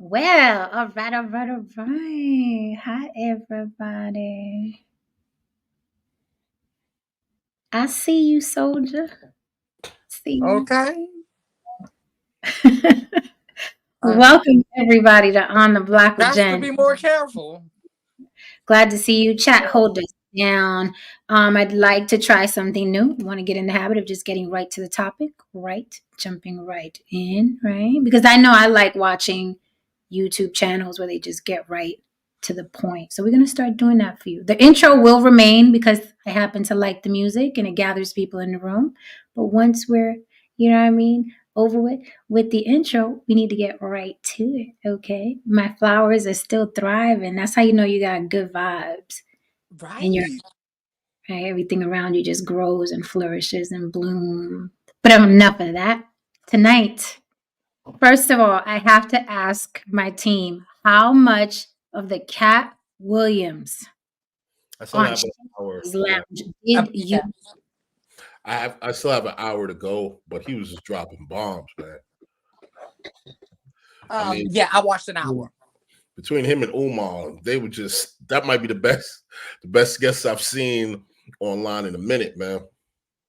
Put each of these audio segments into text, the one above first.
Well, all right, all right, all right. Hi, everybody. I see you, soldier. See you. Okay. Welcome, everybody, to On the Block with Got to Jen. be more careful. Glad to see you. Chat, hold us down. I'd like to try something new. Want to get in the habit of just getting right to the topic, right? Jumping right in, right? Because I know I like watching YouTube channels where they just get right to the point. So we're going to start doing that for you. The intro will remain because I happen to like the music and it gathers people in the room. But once we're, you know what I mean, over with the intro, we need to get right to it. Okay. My flowers are still thriving. That's how you know you got good vibes. And you're Right. right, everything around you just grows and flourishes and blooms. But enough of that. Tonight, first of all, I have to ask my team how much of the Katt Williams I still on have an hour. Shannon's Lounge did you? Yeah. I still have an hour to go, but he was just dropping bombs, man. Yeah, I watched an hour. Between him and Umar, they were just that might be the best guests I've seen online in a minute, man.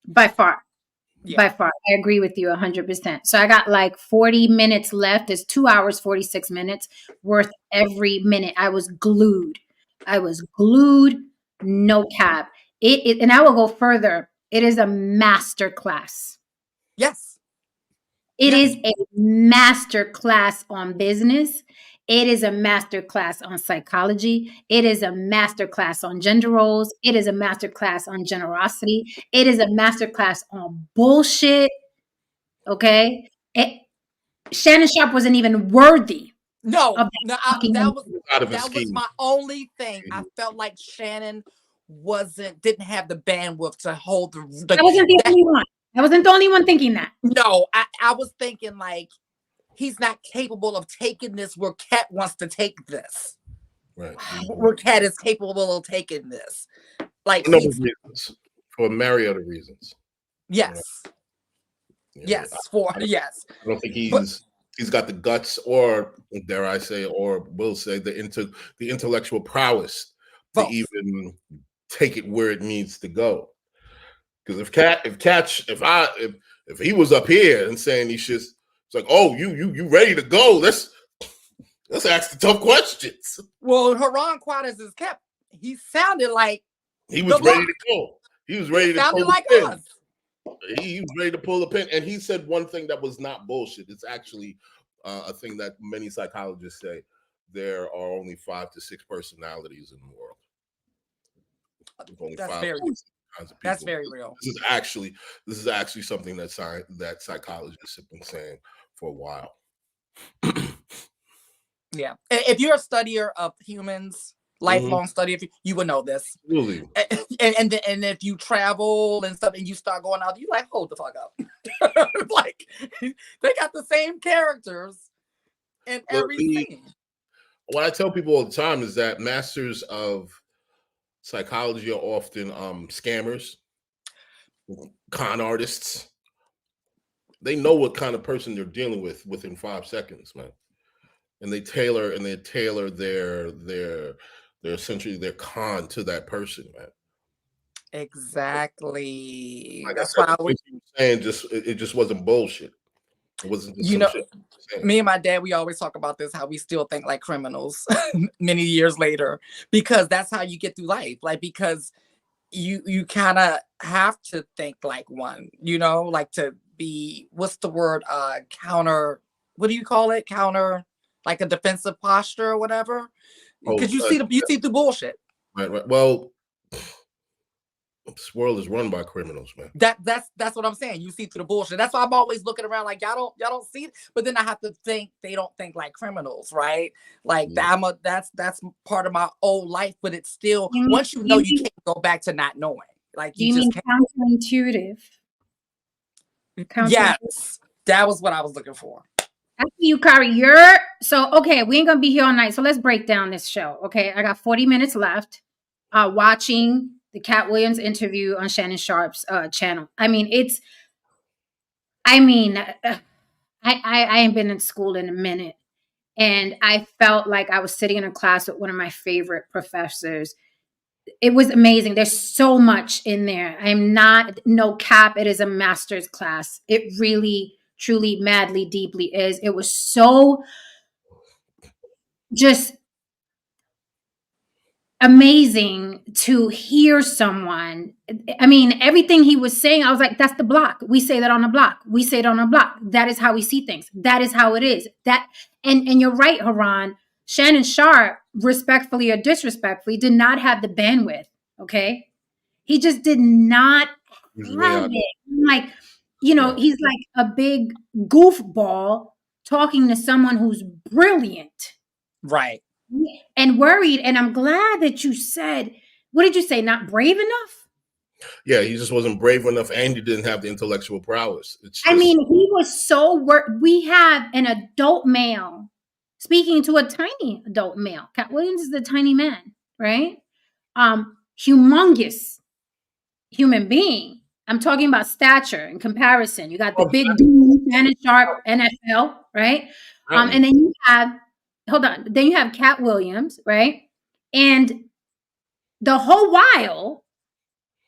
By far. Yeah. By far. I agree with you 100%. So I got like 40 minutes left. There's 2 hours, 46 minutes worth every minute. I was glued. No cap. And I will go further. It is a master class. Yes. It Yeah. is a master class on business. It is a master class on psychology. It is a master class on gender roles. It is a master class on generosity. It is a master class on bullshit. Okay. Shannon Sharp wasn't even worthy No, of no, fucking that was Out of his that was scheme. my only thing. I felt like Shannon didn't have the bandwidth to hold the I wasn't the only one. I wasn't the only one thinking that. No, I was thinking like he's not capable of taking this where Katt wants to take this. Right. Where Katt is capable of taking this. Like For a number of reasons. For a myriad of reasons. yes. Yes. I don't think he's got the guts or dare I say, or will say the intellectual prowess to even take it where it needs to go. Because if he was up here and saying he's just it's like, oh, you ready to go? Let's ask the tough questions. Well, Haran Quadras is kept. He sounded like he was ready to go. He was ready to sounded pull like the pin. us. He was ready to pull the pin, and he said one thing that was not bullshit. It's actually a thing that many psychologists say. There are only 5 to 6 personalities in the world. Only That's 5 very kinds of people. That's very real. This is actually something that psychologists have been saying for a while. Yeah, if you're a studier of humans, lifelong study, you would know this. Really, and if you travel and stuff, and you start going out, you like hold the fuck up. Like they got the same characters in every scene. What I tell people all the time is that masters of psychology are often scammers, con artists. They know what kind of person they're dealing with within 5 seconds, man. And they tailor their essentially their con to that person, man. Exactly. Like that's I said, why I was saying it just wasn't bullshit. It wasn't just shit. Me and my dad, we always talk about this, how we still think like criminals many years later, because that's how you get through life. Like, because you kind of have to think like one, like to be, what's the word? Counter, what do you call it? Counter, like a defensive posture or whatever. Because you see the bullshit. Right. Well, this world is run by criminals, man. That's what I'm saying. You see through the bullshit. That's why I'm always looking around like y'all don't see it. But then I have to think they don't think like criminals, right? Like that's part of my old life. But it's still once you know, you can't go back to not knowing. Like you just mean counterintuitive. Yes, that was what I was looking for. After you, Kari, okay. We ain't gonna be here all night, so let's break down this show. Okay, I got 40 minutes left. Watching the Katt Williams interview on Shannon Sharp's channel. I ain't been in school in a minute, And I felt like I was sitting in a class with one of my favorite professors. It was amazing. There's so much in there. I'm not, no cap. It is a master's class. It really, truly, madly, deeply is. It was so just amazing to hear someone. I mean, everything he was saying, I was like, that's the block. We say that on the block. We say it on the block. That is how we see things. That is how it is. That, and you're right, Haran. Shannon Sharp, respectfully or disrespectfully, did not have the bandwidth. Okay. He just did not have it. Like, you know, he's like a big goofball talking to someone who's brilliant. Right. And worried. And I'm glad that you said, what did you say? Not brave enough? Yeah, he just wasn't brave enough, and he didn't have the intellectual prowess. I mean, he was so we have an adult male speaking to a tiny adult male. Katt Williams is a tiny man, right? Humongous human being. I'm talking about stature in comparison. You got the big dude, Shannon Sharp, NFL, right? And then you have, hold on, then you have Katt Williams, right? And the whole while,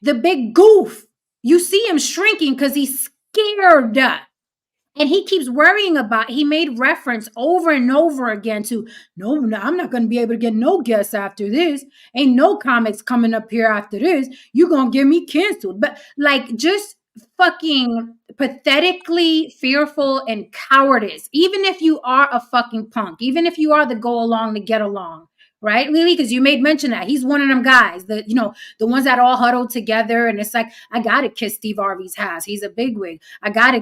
the big goof, you see him shrinking because he's scared. And he keeps worrying about, he made reference over and over again to, no, I'm not going to be able to get no guests after this. Ain't no comics coming up here after this. You're going to get me canceled. But like, just fucking pathetically fearful and cowardice. Even if you are a fucking punk, even if you are the go along to get along, right, Lily? Because you made mention that he's one of them guys that, you know, the ones that all huddled together. And it's like, I gotta kiss Steve Harvey's ass. He's a bigwig. I gotta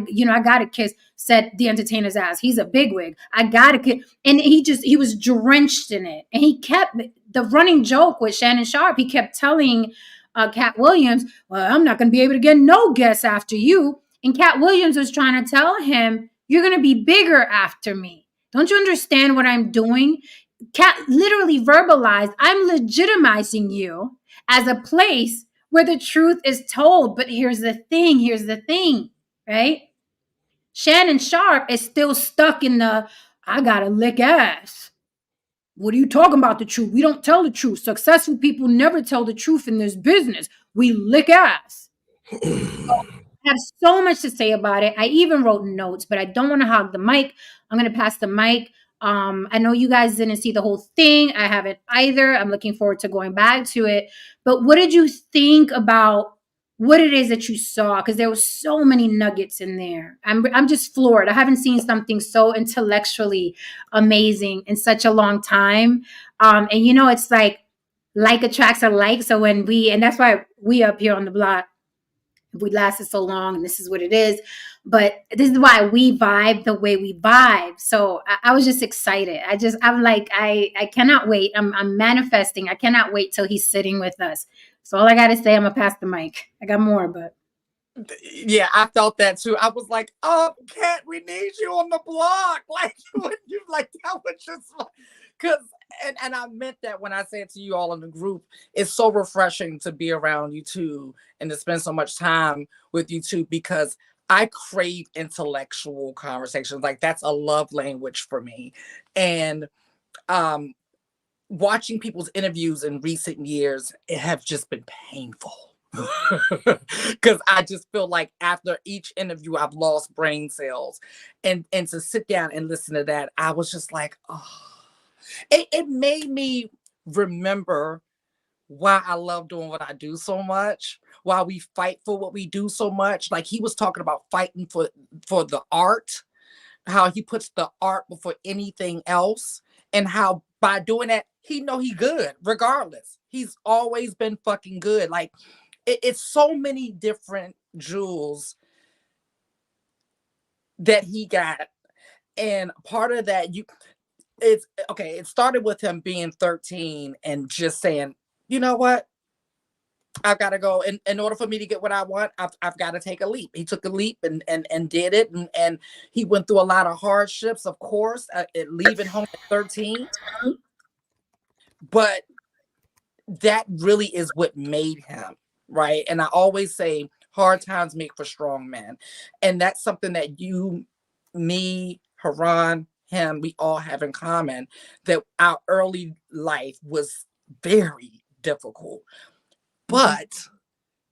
kiss Cedric the Entertainer's ass. He's a bigwig. I gotta kiss. And he was drenched in it. And he kept the running joke with Shannon Sharp. He kept telling Katt Williams, well, I'm not gonna be able to get no guests after you. And Katt Williams was trying to tell him, you're gonna be bigger after me. Don't you understand what I'm doing? Katt literally verbalized, I'm legitimizing you as a place where the truth is told. But here's the thing, right? Shannon Sharp is still stuck in the, I gotta lick ass. What are you talking about the truth? We don't tell the truth. Successful people never tell the truth in this business. We lick ass. I have so much to say about it. I even wrote notes, but I don't want to hog the mic. I'm going to pass the mic. I know you guys didn't see the whole thing. I haven't either. I'm looking forward to going back to it. But what did you think about what it is that you saw? Because there was so many nuggets in there. I'm just floored. I haven't seen something so intellectually amazing in such a long time. And you know, it's like attracts like. So when and that's why we up here on the block, we lasted so long and this is what it is. But this is why we vibe the way we vibe. So I was just excited. I'm like, I cannot wait. I'm manifesting. I cannot wait till he's sitting with us. So all I got to say, I'm going to pass the mic. I got more, but. Yeah, I felt that too. I was like, oh, Katt, we need you on the block. Like, you like, that was just like, because, and I meant that when I said to you all in the group, it's so refreshing to be around you two and to spend so much time with you two, because I crave intellectual conversations. Like, that's a love language for me. And watching people's interviews in recent years, it have just been painful. Because I just feel like after each interview, I've lost brain cells. And to sit down and listen to that, I was just like, oh. It made me remember why I love doing what I do so much, why we fight for what we do so much. Like, he was talking about fighting for the art, how he puts the art before anything else, and how by doing that, he good regardless. He's always been fucking good. Like, it's so many different jewels that he got. And part of that, it's okay. It started with him being 13 and just saying, you know what? I've got to go. In order for me to get what I want, I've got to take a leap. He took a leap and did it. And he went through a lot of hardships, of course, leaving home at 13. But that really is what made him, right? And I always say, hard times make for strong men. And that's something that you, me, Haran, him, we all have in common that our early life was very difficult. But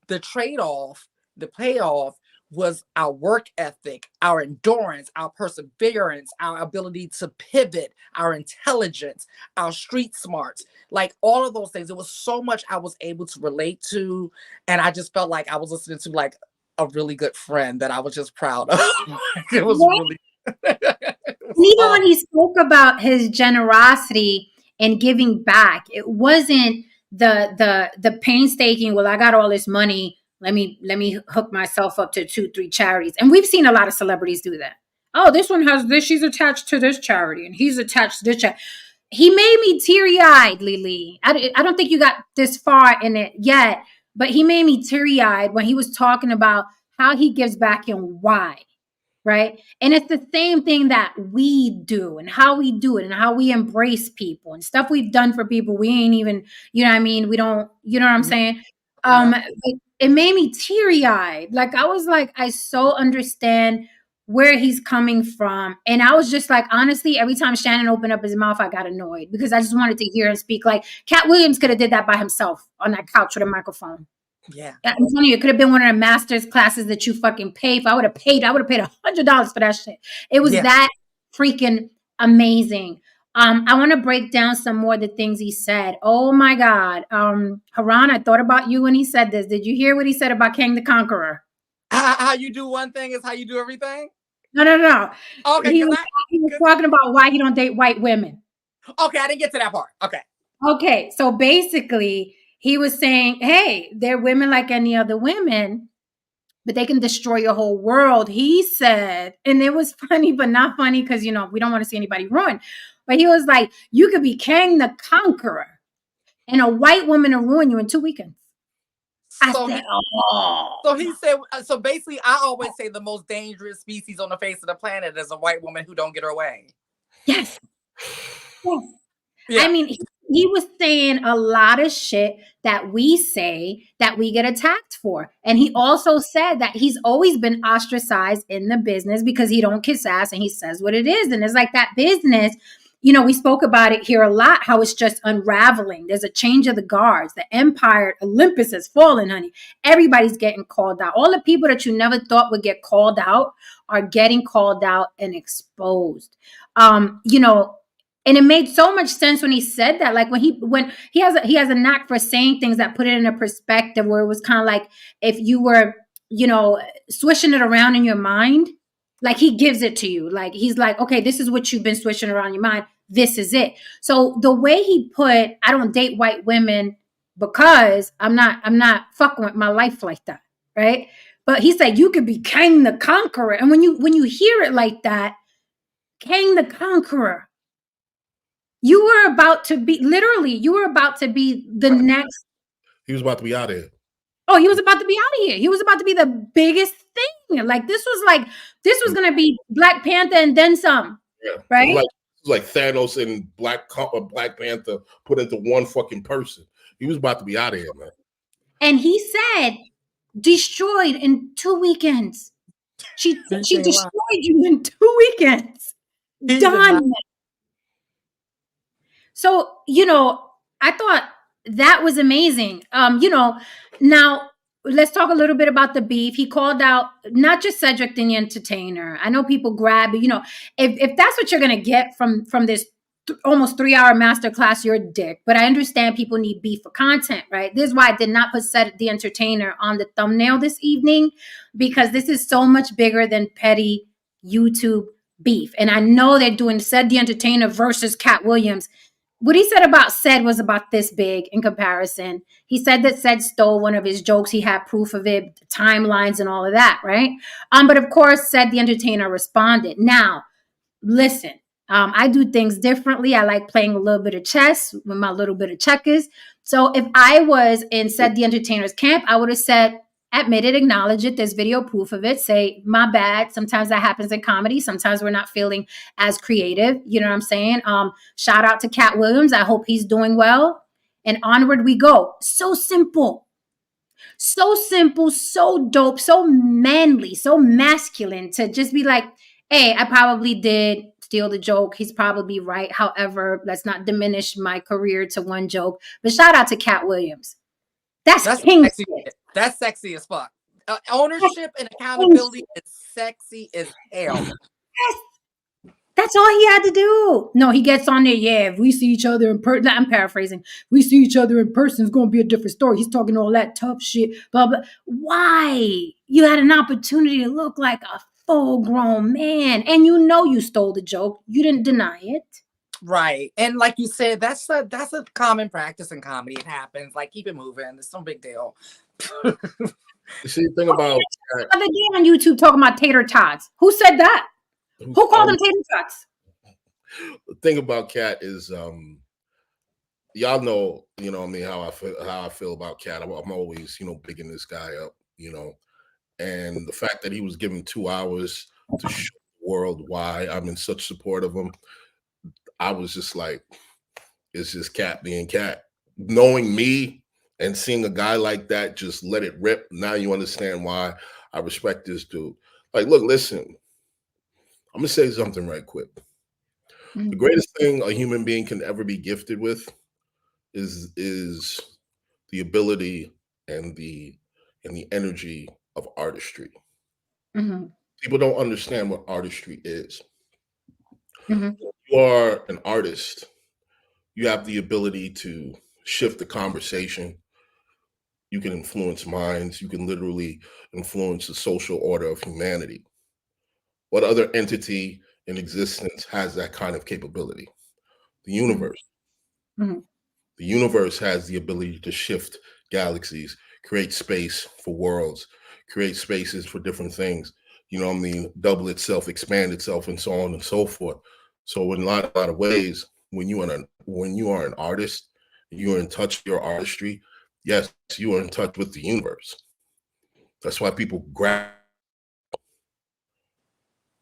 the trade-off, the payoff was our work ethic, our endurance, our perseverance, our ability to pivot, our intelligence, our street smarts, like all of those things. It was so much I was able to relate to. And I just felt like I was listening to like a really good friend that I was just proud of. It was really And even when he spoke about his generosity and giving back, it wasn't the painstaking, well, I got all this money, let me hook myself up to 2-3 charities. And we've seen a lot of celebrities do that. Oh, this one has this, she's attached to this charity, and he's attached to this charity. He made me teary-eyed, Lily. I don't think you got this far in it yet, but he made me teary-eyed when he was talking about how he gives back and why. Right. And it's the same thing that we do and how we do it and how we embrace people and stuff we've done for people. We ain't even, you know what I mean? We don't, you know what I'm saying? It made me teary eyed. Like, I was like, I so understand where he's coming from. And I was just like, honestly, every time Shannon opened up his mouth, I got annoyed because I just wanted to hear him speak. Like, Katt Williams could have did that by himself on that couch with a microphone. Yeah. I'm telling you, it could have been one of the master's classes that you fucking pay for. I would have paid $100 for that shit. It was that freaking amazing. I want to break down some more of the things he said. Oh my God. Haran, I thought about you when he said this. Did you hear what he said about King the Conqueror? How you do one thing is how you do everything? No. Okay. He was talking about why he don't date white women. Okay, I didn't get to that part. Okay, so basically, he was saying, hey, they're women like any other women, but they can destroy your whole world, he said. And it was funny, but not funny because, you know, we don't want to see anybody ruin. But he was like, you could be King the Conqueror and a white woman will ruin you in 2 weekends. So he said, so basically, I always say the most dangerous species on the face of the planet is a white woman who don't get her way. Yes. Yeah. I mean, he was saying a lot of shit that we say that we get attacked for. And he also said that he's always been ostracized in the business because he don't kiss ass and he says what it is. And it's like that business, you know, we spoke about it here a lot, how it's just unraveling. There's a change of the guards. The empire, Olympus has fallen, honey. Everybody's getting called out. All the people that you never thought would get called out are getting called out and exposed. You know, and it made so much sense when he said that. Like when he has a knack for saying things that put it in a perspective where it was kind of like if you were, you know, swishing it around in your mind, like he gives it to you. Like he's like, okay, this is what you've been swishing around in your mind. This is it. So the way he put, I don't date white women because I'm not fucking with my life like that, right? But he said you could be King the Conqueror, and when you hear it like that, King the Conqueror. You were about to be the next. He was about to be out of here. Oh, he was about to be out of here. He was about to be the biggest thing. Like this was going to be Black Panther and then some. Yeah. Right? It was like Thanos and Black Panther put into one fucking person. He was about to be out of here, man. And he said, destroyed in 2 weekends. She destroyed you in 2 weekends. Done. So, you know, I thought that was amazing. You know, now let's talk a little bit about the beef. He called out not just Cedric the Entertainer. I know people grab, you know, if that's what you're going to get from this almost 3-hour masterclass, you're a dick. But I understand people need beef for content, right? This is why I did not put Cedric the Entertainer on the thumbnail this evening, because this is so much bigger than petty YouTube beef. And I know they're doing Ced the Entertainer versus Katt Williams. What he said about Ced was about this big in comparison. He said that Ced stole one of his jokes. He had proof of it, timelines and all of that, right? But of course, Ced the Entertainer responded. Now, listen, I do things differently. I like playing a little bit of chess with my little bit of checkers. So if I was in Ced the Entertainer's camp, I would have said, admit it, acknowledge it. There's video proof of it. Say, my bad. Sometimes that happens in comedy. Sometimes we're not feeling as creative. You know what I'm saying? Shout out to Katt Williams. I hope he's doing well. And onward we go. So simple. So simple, so dope, so manly, so masculine to just be like, hey, I probably did steal the joke. He's probably right. However, let's not diminish my career to one joke. But shout out to Katt Williams. That's king sexy. shit. That's sexy as fuck. Ownership and accountability is sexy as hell. That's all he had to do. No, he gets on there. Yeah, if we see each other in person, I'm paraphrasing. If we see each other in person, it's going to be a different story. He's talking all that tough shit. Blah, blah. Why? You had an opportunity to look like a full-grown man, and you know you stole the joke. You didn't deny it. Right. And like you said, that's a common practice in comedy. It happens. Like, keep it moving. It's no big deal. You see, the thing about the other day on YouTube talking about tater tots. Who said that? Who called them tater tots? The thing about Katt is, y'all know, you know, I mean, how I feel about Katt. I'm always, you know, bigging this guy up, you know, and the fact that he was given 2 hours to show the world why I'm in such support of him, I was just like, it's just Katt being Katt. Knowing me and seeing a guy like that just let it rip. Now you understand why I respect this dude. Like, look, listen, I'm gonna say something right quick. The greatest thing a human being can ever be gifted with is the ability and the energy of artistry. Mm-hmm. People don't understand what artistry is. Mm-hmm. You are an artist. You have the ability to shift the conversation. You can influence minds. You can literally influence the social order of humanity. What other entity in existence has that kind of capability? The universe. Mm-hmm. The universe has the ability to shift galaxies, create space for worlds, create spaces for different things. You know what I mean? Double itself, expand itself, and so on and so forth. So in a lot of ways, when you are an artist, you are in touch with your artistry. Yes, you are in touch with the universe. That's why people grab.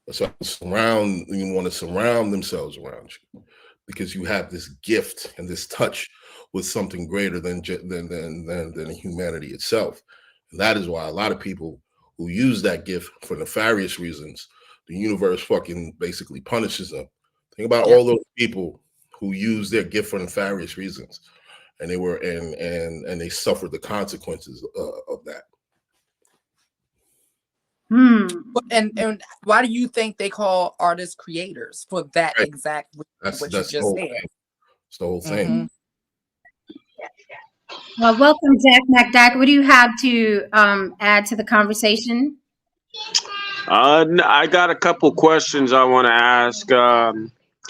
That's why you want to surround themselves around you, because you have this gift and this touch with something greater than humanity itself. And that is why a lot of people who use that gift for nefarious reasons, the universe fucking basically punishes them. Think about all those people who use their gift for nefarious reasons, and they were and they suffered the consequences of that. And why do you think they call artists creators for that exact reason? That's you just said. It's the whole thing. Well, welcome, Jack McDack. What do you have to add to the conversation? I got a couple questions I want to ask.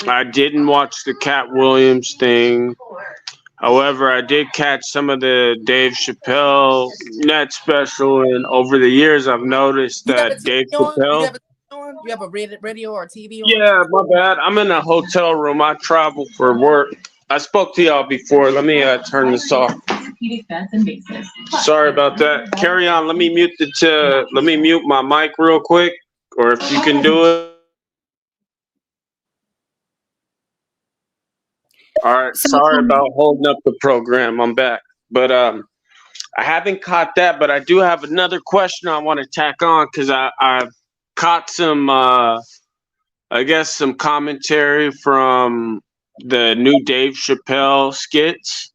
I didn't watch the Katt Williams thing. However, I did catch some of the Dave Chappelle net special, and over the years, I've noticed that Dave Chappelle. You have a radio or TV on? Yeah, my bad. I'm in a hotel room. I travel for work. I spoke to y'all before. Let me turn this off. Sorry about that. Carry on. Let me mute my mic real quick, or if you can do it. All right. Sorry about holding up the program. I'm back, but I haven't caught that. But I do have another question I want to tack on, because I've caught some, I guess, some commentary from the new Dave Chappelle skits.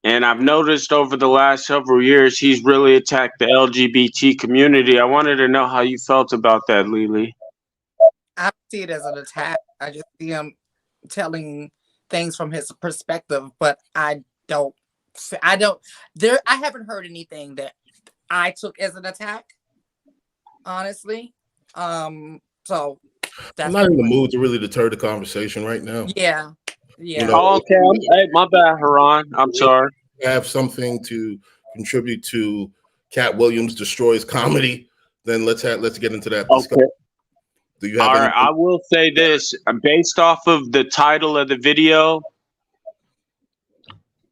And I've noticed over the last several years, he's really attacked the LGBT community. I wanted to know how you felt about that, Lily. I don't see it as an attack. I just see him telling things from his perspective, but I haven't heard anything that I took as an attack, honestly. So that's I'm not in the mood to really deter the conversation right now. Yeah. You know, okay. Hey, my bad, Haran. I'm sorry. Have something to contribute to Katt Williams destroys comedy, then let's get into that discussion. Okay. Do you have All right, I will say this, based off of the title of the video,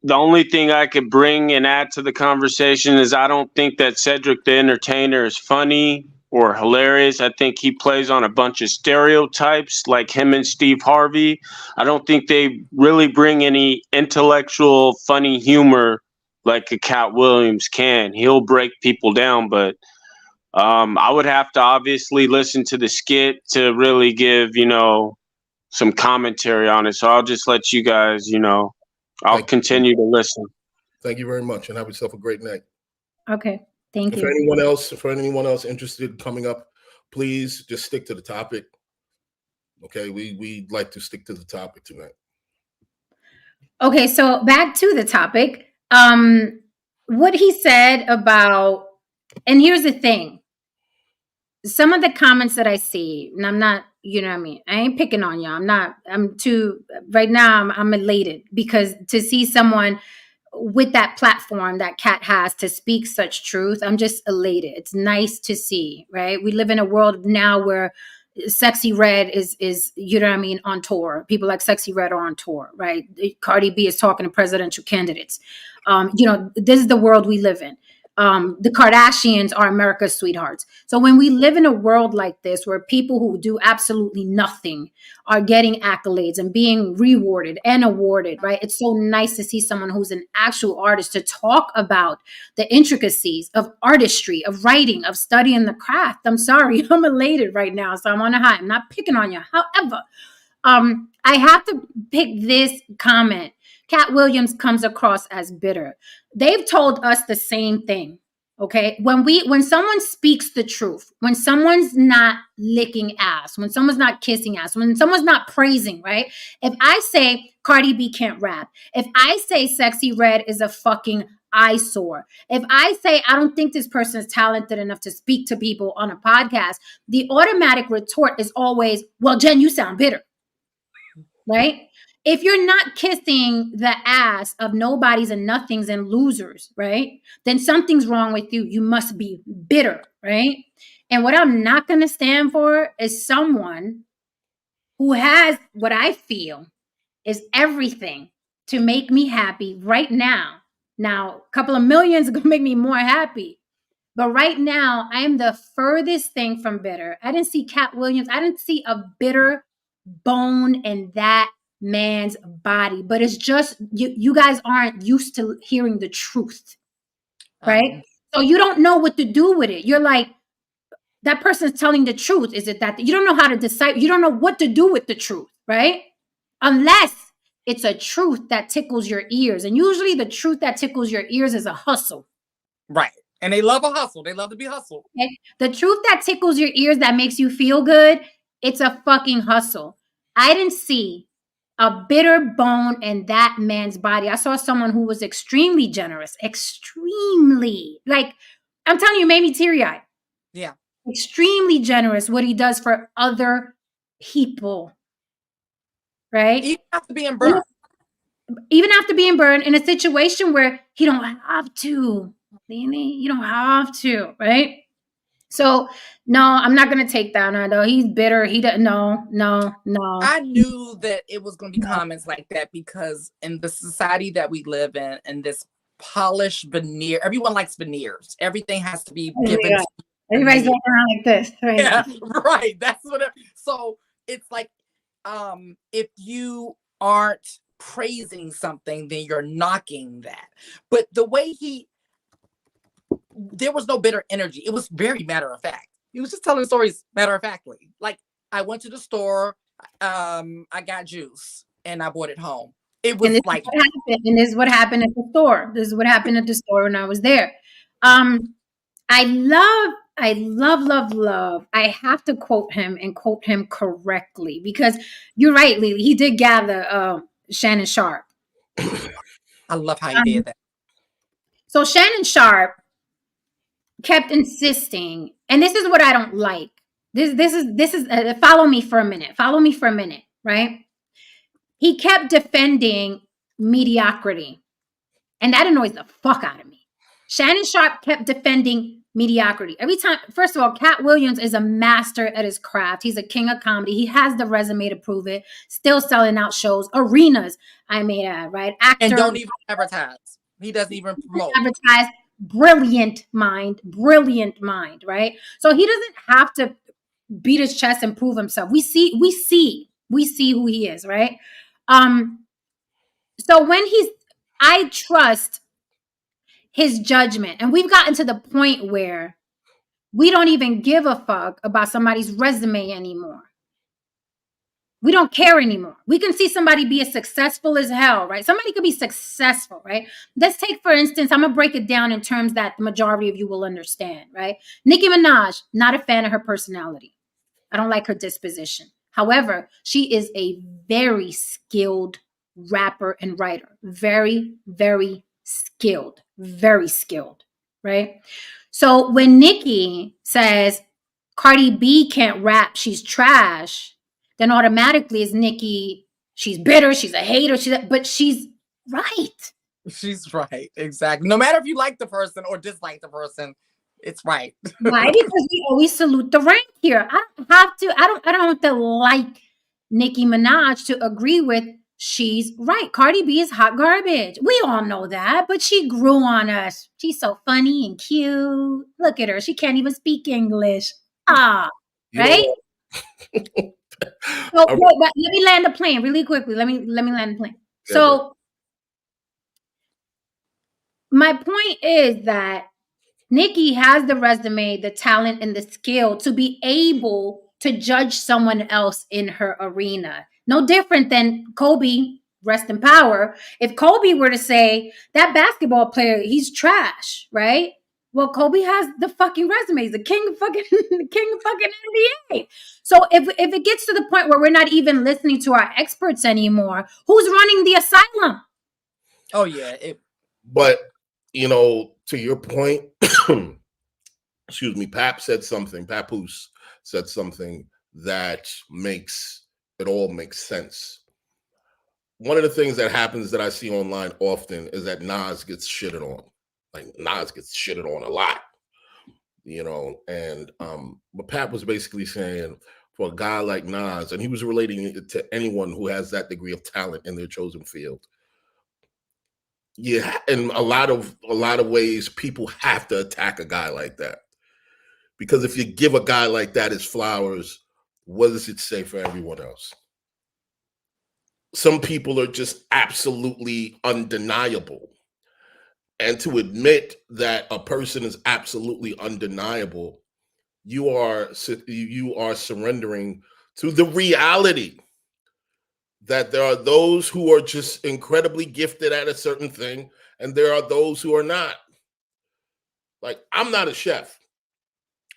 the only thing I could bring and add to the conversation is I don't think that Cedric the Entertainer is funny or hilarious. I think he plays on a bunch of stereotypes like him and Steve Harvey. I don't think they really bring any intellectual, funny humor like a Katt Williams can. He'll break people down, but I would have to obviously listen to the skit to really give, some commentary on it. So I'll just let you guys, I'll continue to listen. Thank you very much, and have yourself a great night. Okay, thank you. For anyone else interested in coming up, please just stick to the topic. Okay, we'd like to stick to the topic tonight. Okay, so back to the topic. What he said about, and here's the thing. Some of the comments that I see, and I'm not, you know what I mean? I ain't picking on y'all. Right now I'm elated because to see someone with that platform that Katt has to speak such truth, I'm just elated. It's nice to see, right? We live in a world now where Sexy Red is, you know what I mean, on tour. People like Sexy Red are on tour, right? Cardi B is talking to presidential candidates. This is the world we live in. The Kardashians are America's sweethearts. So when we live in a world like this, where people who do absolutely nothing are getting accolades and being rewarded and awarded, right? It's so nice to see someone who's an actual artist to talk about the intricacies of artistry, of writing, of studying the craft. I'm sorry, I'm elated right now. So I'm on a high. I'm not picking on you. However, I have to pick this comment. Katt Williams comes across as bitter. They've told us the same thing. Okay. When someone speaks the truth, when someone's not licking ass, when someone's not kissing ass, when someone's not praising, right? If I say Cardi B can't rap, if I say Sexy Red is a fucking eyesore, if I say I don't think this person is talented enough to speak to people on a podcast, the automatic retort is always, well, Jen, you sound bitter. Right? If you're not kissing the ass of nobodies and nothings and losers, right? Then something's wrong with you. You must be bitter, right? And what I'm not going to stand for is someone who has what I feel is everything to make me happy right now. Now, a couple of millions are going to make me more happy. But right now, I am the furthest thing from bitter. I didn't see Katt Williams. I didn't see a bitter bone in that man's body, but it's just you guys aren't used to hearing the truth, right? So you don't know what to do with it. You're like, that person's telling the truth. Is it that you don't know how to decide? You don't know what to do with the truth, right? Unless it's a truth that tickles your ears, and usually the truth that tickles your ears is a hustle, right? And they love a hustle. They love to be hustled. Okay? The truth that tickles your ears that makes you feel good, it's a fucking hustle. I didn't see a bitter bone in that man's body. I saw someone who was extremely generous, extremely, like, I'm telling you, made me teary-eyed. Yeah. Extremely generous, what he does for other people, right? Even after being burned. Even after being burned in a situation where he don't have to. You don't have to, right? So, no, I'm not going to take that on, though. He's bitter. He doesn't. No. I knew that it was going to be comments like that because in the society that we live in this polished veneer, everyone likes veneers. Everything has to be given. Yeah. Everybody's going around like this, right? Yeah, right. That's what. So it's like, if you aren't praising something, then you're knocking that. But the way there was no bitter energy. It was very matter of fact. He was just telling stories matter of factly. Like, I went to the store, I got juice, and I brought it home. It was like, and this is what happened at the store. This is what happened at the store when I was there. I love. I have to quote him and quote him correctly because you're right, Lily. He did gather Shannon Sharp. I love how he did that. So Shannon Sharp kept insisting, and this is what I don't like. This is follow me for a minute, right? He kept defending mediocrity, and that annoys the fuck out of me. Shannon Sharp kept defending mediocrity. Every time, first of all, Katt Williams is a master at his craft. He's a king of comedy. He has the resume to prove it. Still selling out shows, arenas, I may add, right? Actor. And don't even advertise. He doesn't even promote. Advertise. Brilliant mind, right? So he doesn't have to beat his chest and prove himself. We see who he is, right? So when I trust his judgment, and we've gotten to the point where we don't even give a fuck about somebody's resume anymore. We don't care anymore. We can see somebody be as successful as hell, right? Somebody could be successful, right? Let's take, for instance, I'm going to break it down in terms that the majority of you will understand, right? Nicki Minaj, not a fan of her personality. I don't like her disposition. However, she is a very skilled rapper and writer. Very, very skilled. Very skilled, right? So when Nicki says Cardi B can't rap, she's trash, then automatically is Nicki, she's bitter, she's a hater, but she's right. She's right. Exactly. No matter if you like the person or dislike the person, it's right. Why? Because we always salute the rank here. I don't have to like Nicki Minaj to agree with she's right. Cardi B is hot garbage. We all know that, but she grew on us. She's so funny and cute. Look at her. She can't even speak English. Ah, right? So, but let me land the plane really quickly. Let me land the plane. Yeah, so my point is that Nicki has the resume, the talent, and the skill to be able to judge someone else in her arena. No different than Kobe, rest in power. If Kobe were to say that basketball player, he's trash, right? Well, Kobe has the fucking resume. He's the king of fucking NBA. So if it gets to the point where we're not even listening to our experts anymore, who's running the asylum? Oh yeah. But you know, to your point, excuse me, Papoose said something that makes sense. One of the things that happens that I see online often is that Nas gets shitted on. Like Nas gets shitted on a lot, you know, and but Pat was basically saying for a guy like Nas, and he was relating it to anyone who has that degree of talent in their chosen field. Yeah, in a lot of ways, people have to attack a guy like that. Because if you give a guy like that his flowers, what does it say for everyone else? Some people are just absolutely undeniable. And to admit that a person is absolutely undeniable, you are surrendering to the reality that there are those who are just incredibly gifted at a certain thing, and there are those who are not. Like, I'm not a chef.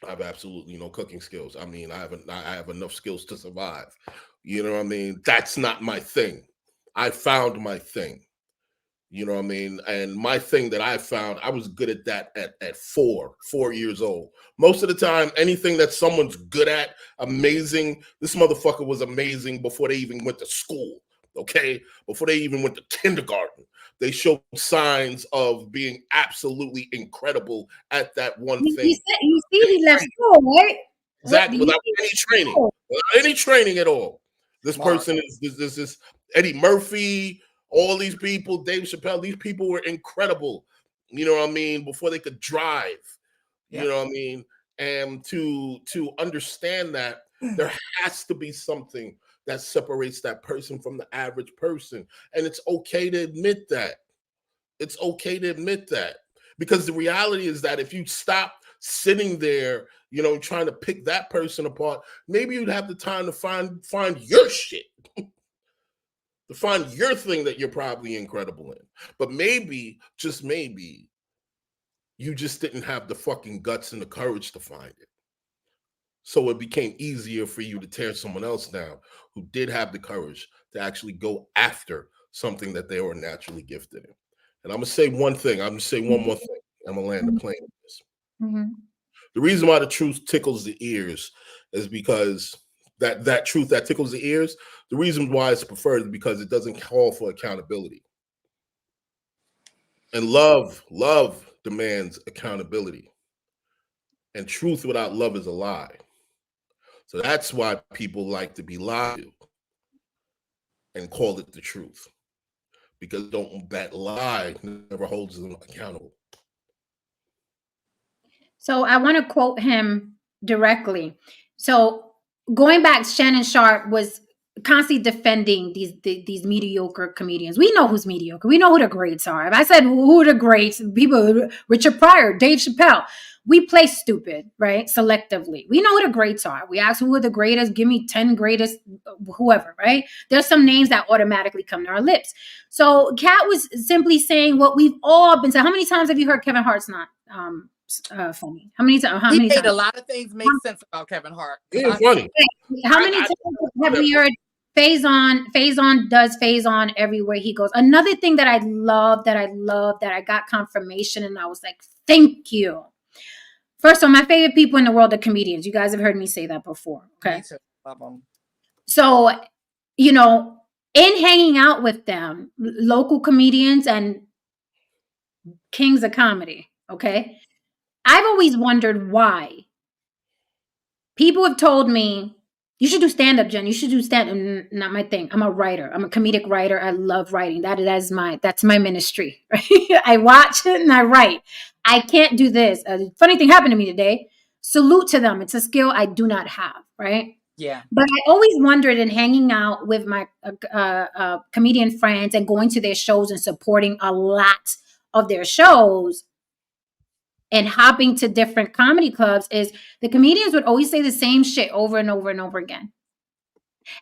I have absolutely no cooking skills. I mean, I have enough skills to survive. You know what I mean? That's not my thing. I found my thing. You know what I mean? And my thing that I found, I was good at that at 4 years old. Most of the time, anything that someone's good at, amazing. This motherfucker was amazing before they even went to school, okay? Before they even went to kindergarten. They showed signs of being absolutely incredible at that one thing. You see, he left school, right? Exactly, without any training at all. This person is this Eddie Murphy, all these people, Dave Chappelle, these people were incredible, you know what I mean, before they could drive, you know what I mean? And to understand that there has to be something that separates that person from the average person. And it's okay to admit that. It's okay to admit that. Because the reality is that if you stop sitting there, you know, trying to pick that person apart, maybe you'd have the time to find your shit. To find your thing that you're probably incredible in. But maybe, just maybe, you just didn't have the fucking guts and the courage to find it. So it became easier for you to tear someone else down who did have the courage to actually go after something that they were naturally gifted in. And I'm going to say one thing. I'm going to say one more thing. I'm going to land the plane on this. Mm-hmm. The reason why the truth tickles the ears is because that truth that tickles the ears, the reason why it's preferred is because it doesn't call for accountability. And love demands accountability. And truth without love is a lie. So that's why people like to be lied to and call it the truth. Because that lie never holds them accountable. So I want to quote him directly. So going back, Shannon Sharp was constantly defending these mediocre comedians. We know who's mediocre. We know who the greats are. If I said who are the greats, people, Richard Pryor, Dave Chappelle. we play stupid, right? Selectively. We know who the greats are. We ask who are the greatest, give me 10 greatest, whoever, right? There's some names that automatically come to our lips. So Katt was simply saying what we've all been saying. How many times have you heard Kevin Hart's not funny? How many times? He made a lot of things make sense about Kevin Hart. It ain't funny. How many times have we heard Faison does Faison everywhere he goes? Another thing that I love, that I got confirmation, and I was like, thank you. First of all, my favorite people in the world are comedians. You guys have heard me say that before. Okay. Me too. Love them. So, you know, in hanging out with them, local comedians and kings of comedy, okay, I've always wondered why. People have told me, you should do stand-up, Jen. You should do stand-up. Not my thing. I'm a writer. I'm a comedic writer. I love writing. That's my ministry. Right? I watch it and I write. I can't do this. A funny thing happened to me today. Salute to them. It's a skill I do not have, right? Yeah. But I always wondered, in hanging out with my comedian friends and going to their shows and supporting a lot of their shows and hopping to different comedy clubs, is the comedians would always say the same shit over and over and over again.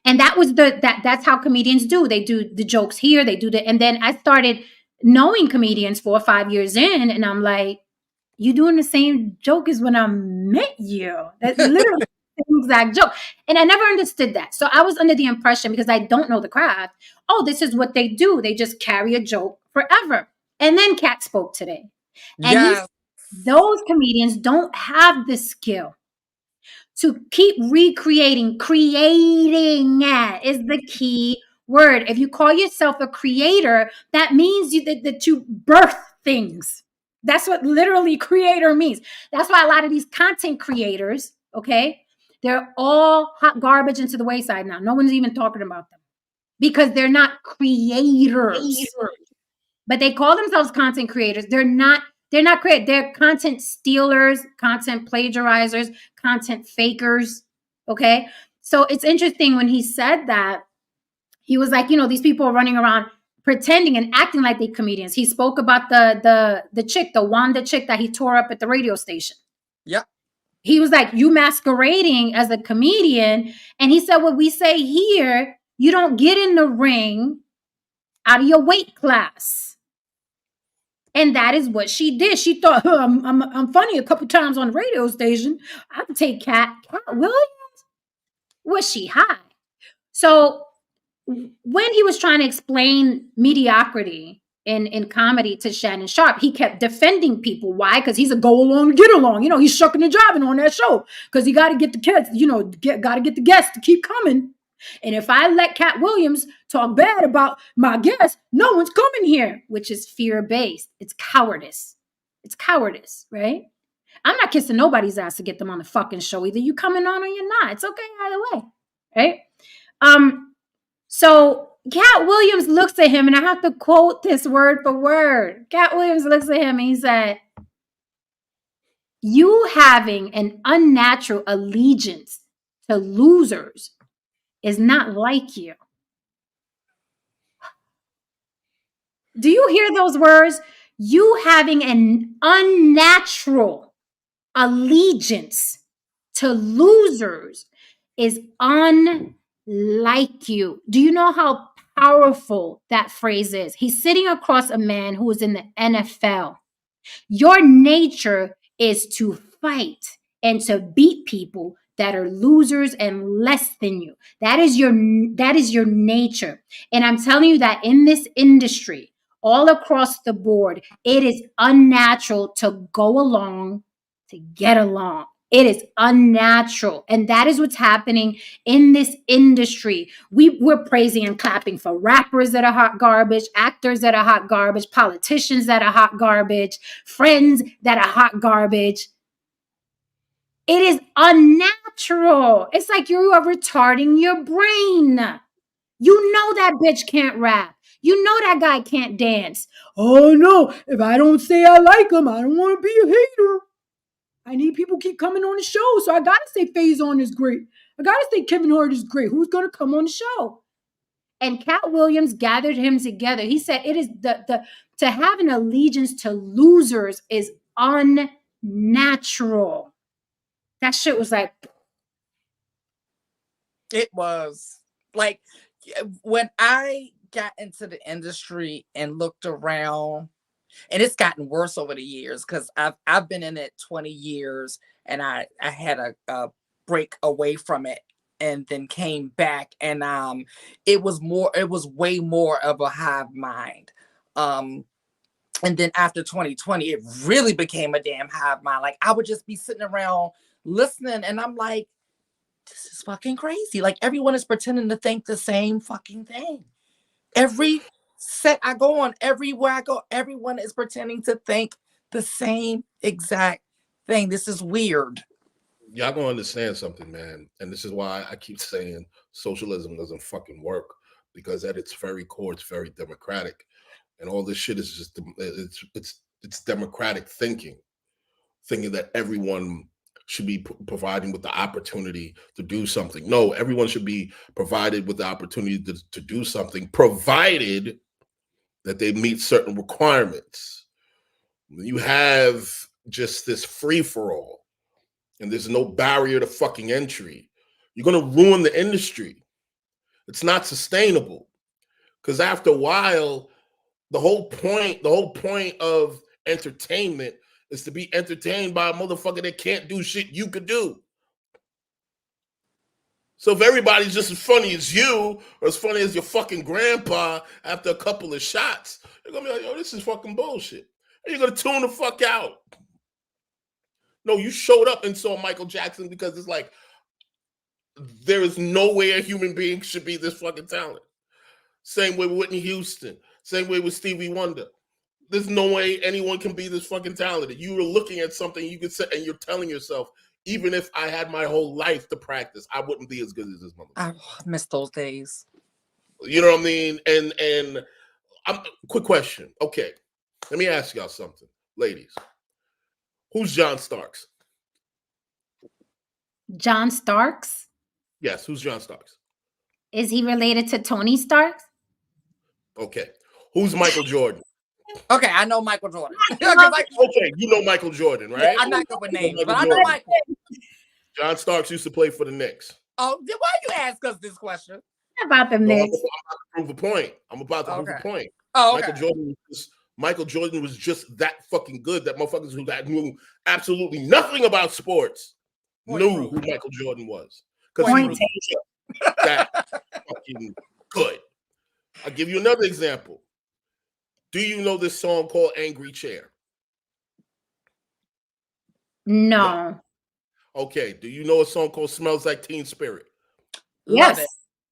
And that was that's how comedians do. They do the jokes here, they do and then I started knowing comedians 4 or 5 years in, and I'm like, you doing the same joke as when I met you. That's literally the same exact joke. And I never understood that. So I was under the impression, because I don't know the craft, oh, this is what they do. They just carry a joke forever. And then Katt spoke today. And Yes. those comedians don't have the skill to keep recreating. Creating is the key word. If you call yourself a creator, that means that you birth things. That's what literally creator means. That's why a lot of these content creators, okay, they're all hot garbage into the wayside now. No one's even talking about them because they're not creators. But they call themselves content creators. They're not creative. They're content stealers, content plagiarizers, content fakers. Okay. So it's interesting when he said that, he was like, these people are running around pretending and acting like they comedians. He spoke about the chick, the Wanda chick that he tore up at the radio station. Yep. He was like, you masquerading as a comedian. And he said, what we say here, you don't get in the ring out of your weight class. And that is what she did. She thought, I'm funny a couple times on the radio station. I can take Katt Williams. Was she high? So when he was trying to explain mediocrity in comedy to Shannon Sharpe, he kept defending people. Why? Because he's a go along, get along. He's shucking and jiving on that show because he got to get the kids, got to get the guests to keep coming. And if I let Katt Williams talk bad about my guests, no one's coming here, which is fear-based. It's cowardice. It's cowardice, right? I'm not kissing nobody's ass to get them on the fucking show. Either you coming on or you're not. It's okay either way, right? So Katt Williams looks at him, and I have to quote this word for word. Katt Williams looks at him and he said, you having an unnatural allegiance to losers is not like you. Do you hear those words? You having an unnatural allegiance to losers is unlike you. Do you know how powerful that phrase is? He's sitting across a man who is in the NFL. Your nature is to fight and to beat people that are losers and less than you. That is your nature. And I'm telling you that in this industry, all across the board, it is unnatural to go along, to get along. It is unnatural. And that is what's happening in this industry. We're praising and clapping for rappers that are hot garbage, actors that are hot garbage, politicians that are hot garbage, friends that are hot garbage. It is unnatural. It's like you are retarding your brain. You know that bitch can't rap. You know that guy can't dance. Oh no, if I don't say I like him, I don't want to be a hater. I need people keep coming on the show, so I gotta say Faison is great. I gotta say Kevin Hart is great. Who's gonna come on the show? And Katt Williams gathered him together. He said it is to have an allegiance to losers is unnatural. natural. That shit was like, It was like when I got into the industry and looked around, and it's gotten worse over the years because I've been in it 20 years, and I had a break away from it and then came back, and it was way more of a hive mind. And then after 2020, it really became a damn hive mind. Like I would just be sitting around listening, and I'm like, this is fucking crazy. Like everyone is pretending to think the same fucking thing. Every set I go on, everywhere I go, everyone is pretending to think the same exact thing. This is weird. Y'all gonna understand something, man. And this is why I keep saying socialism doesn't fucking work, because at its very core, it's very democratic. And all this shit is just it's democratic thinking that everyone should be providing with the opportunity to do something. No, everyone should be provided with the opportunity to do something, provided that they meet certain requirements. You have just this free-for-all, and there's no barrier to fucking entry. You're going to ruin the industry. It's not sustainable, because after a while, the whole point of entertainment is to be entertained by a motherfucker that can't do shit you could do. So if everybody's just as funny as you, or as funny as your fucking grandpa after a couple of shots, you're gonna be like, yo, this is fucking bullshit. And you're gonna tune the fuck out. No, you showed up and saw Michael Jackson because it's like, there is no way a human being should be this fucking talented. Same way with Whitney Houston. Same way with Stevie Wonder. There's no way anyone can be this fucking talented. You were looking at something you could say, and you're telling yourself, even if I had my whole life to practice, I wouldn't be as good as this motherfucker. I miss those days. You know what I mean? And quick question. Okay, let me ask y'all something, ladies. Who's John Starks? John Starks? Yes, who's John Starks? Is he related to Tony Starks? Okay. Who's Michael Jordan? Okay, I know Michael Jordan. Okay, you know Michael Jordan, right? Yeah, I'm not good with names, but I know Michael. John Starks used to play for the Knicks. Oh, then why you ask us this question? About the Knicks. I'm about to prove a point. I'm about to prove a point. Oh, okay. Michael Jordan was just that fucking good that motherfuckers who knew absolutely nothing about sports knew who Michael Jordan was. Because he was that fucking good. I'll give you another example. Do you know this song called Angry Chair? No. Okay. Do you know a song called Smells Like Teen Spirit? Yes.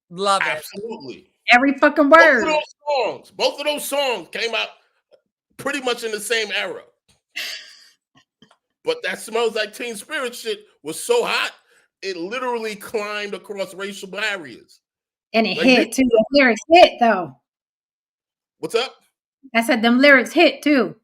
Love it. Absolutely. Every fucking word. Both of those songs came out pretty much in the same era. But that Smells Like Teen Spirit shit was so hot, it literally climbed across racial barriers. And it hit too. The lyrics hit though. What's up? I said them lyrics hit too.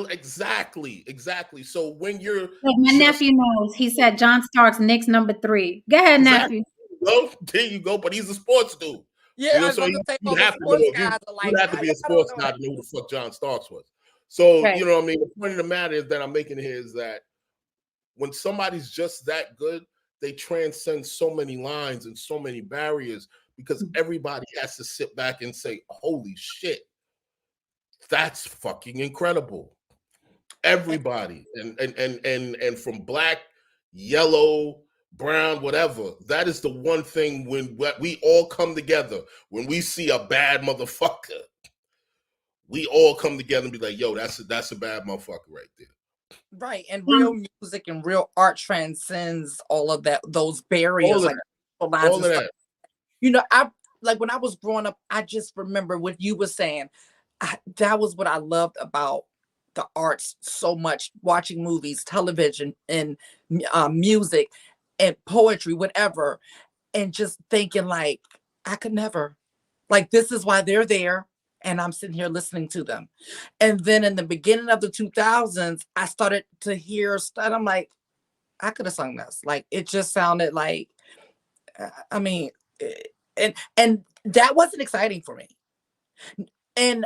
Exactly. So when you're like my nephew knows, he said John Starks, Knicks number 3. Go ahead, nephew. Well, there you go. But he's a sports dude. Yeah, you know, so you have to be a sports guy to know who the fuck John Starks was. So you know what I mean? The point of the matter is that I'm making here is that when somebody's just that good, they transcend so many lines and so many barriers, because everybody has to sit back and say, holy shit, that's fucking incredible. Everybody. And from black, yellow, brown, whatever. That is the one thing when we all come together. When we see a bad motherfucker, we all come together and be like, yo, that's a bad motherfucker right there. Right. And real music and real art transcends all of that, those barriers. All of that. You know, when I was growing up, I just remember what you were saying. That was what I loved about the arts so much, watching movies, television, and music and poetry, whatever, and just thinking like, I could never. Like, this is why they're there, and I'm sitting here listening to them. And then in the beginning of the 2000s, I started to hear stuff. I'm like, I could have sung this. Like, it just sounded like, I mean, and that wasn't exciting for me. And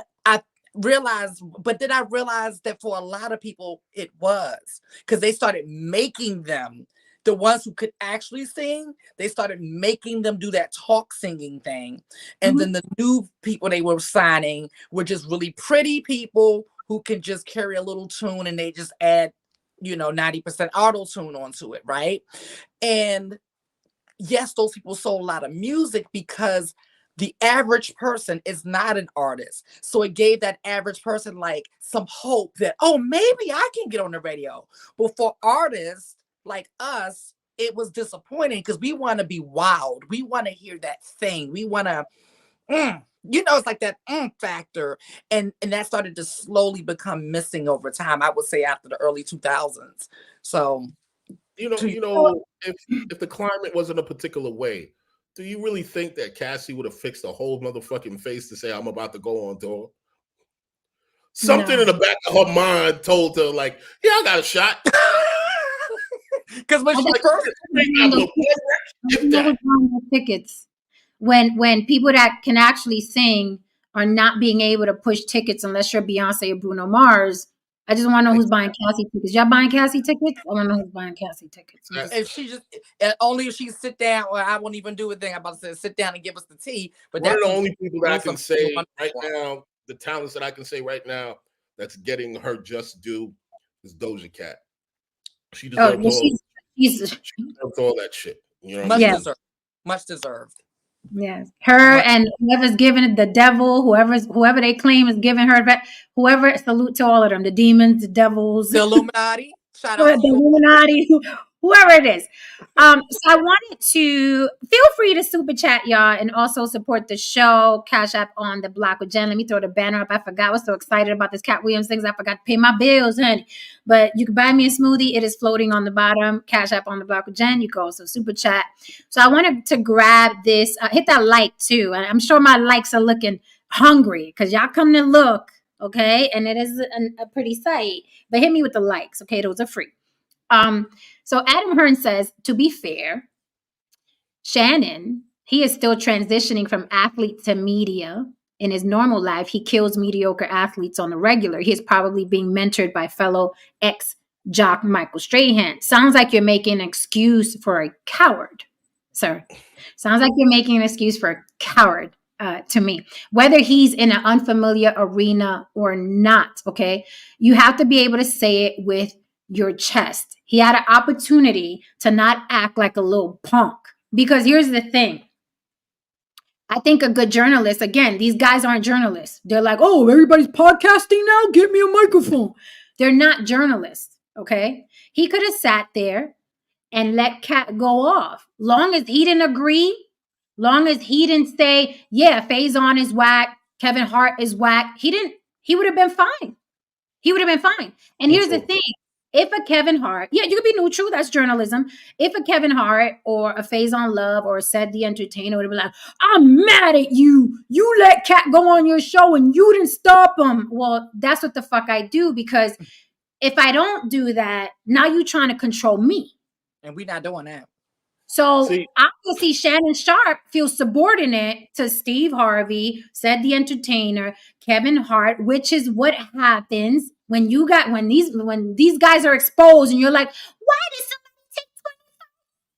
realize, but then I realized that for a lot of people it was, because they started making them, the ones who could actually sing, they started making them do that talk singing thing. And then the new people they were signing were just really pretty people who can just carry a little tune, and they just add, 90% auto tune onto it, right? And yes, those people sold a lot of music because the average person is not an artist. So it gave that average person like some hope that, oh, maybe I can get on the radio. But for artists like us, it was disappointing because we want to be wild. We want to hear that thing. We want to, it's like that factor. And that started to slowly become missing over time, I would say after the early 2000s. So, if the climate wasn't a particular way, do you really think that Cassie would have fixed a whole motherfucking face to say, I'm about to go on tour? Something in the back of her mind told her, like, yeah, I got a shot. Because when she first tickets, when people that can actually sing are not being able to push tickets unless you're Beyonce or Bruno Mars. I just want to know who's buying Cassie tickets. Y'all buying Cassie tickets? I want to know who's buying Cassie tickets. If she just, only if she sit down, or I won't even do a thing. I'm about to say, sit down and give us the tea. But one of the only people that I can say right now, the talents that I can say right now that's getting her just due is Doja Cat. She deserves all that shit. Much deserved. Yes, her and whoever's giving it, the devil, whoever they claim is giving her, whoever. Salute to all of them, the demons, the devils, the Illuminati. Shout out the Illuminati, whoever it is. So I wanted to feel free to super chat, y'all, and also support the show. Cash App on the block with Jen. Let me throw the banner up. I forgot. I was so excited about this Cat Williams things. I forgot to pay my bills, honey. But you can buy me a smoothie. It is floating on the bottom. Cash App on the block with Jen. You can also super chat. So I wanted to grab this. Hit that like too. And I'm sure my likes are looking hungry because y'all come to look. Okay, and it is a pretty site, but hit me with the likes. Okay, those are free. So Adam Hearn says, to be fair, Shannon, he is still transitioning from athlete to media. In his normal life, he kills mediocre athletes on the regular. He is probably being mentored by fellow ex-jock Michael Strahan. Sounds like you're making an excuse for a coward, sir. Sounds like you're making an excuse for a coward. To me, whether he's in an unfamiliar arena or not, okay, you have to be able to say it with your chest. He had an opportunity to not act like a little punk, because here's the thing. I think a good journalist, again, these guys aren't journalists. They're like, oh, everybody's podcasting now? Give me a microphone. They're not journalists, okay? He could have sat there and let Katt go off. Long as he didn't agree, long as he didn't say, yeah, Faison is whack, Kevin Hart is whack, he would have been fine. He would have been fine. And here's the thing. If a Kevin Hart, yeah, you could be neutral, that's journalism. If a Kevin Hart or a Faison Love or Cedric the Entertainer would have been like, I'm mad at you. You let Katt go on your show and you didn't stop him. Well, that's what the fuck I do, because if I don't do that, now you're trying to control me. And we're not doing that. So obviously Shannon Sharpe feels subordinate to Steve Harvey, Cedric the Entertainer, Kevin Hart, which is what happens when these guys are exposed and you're like, why did somebody take 25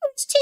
minutes to say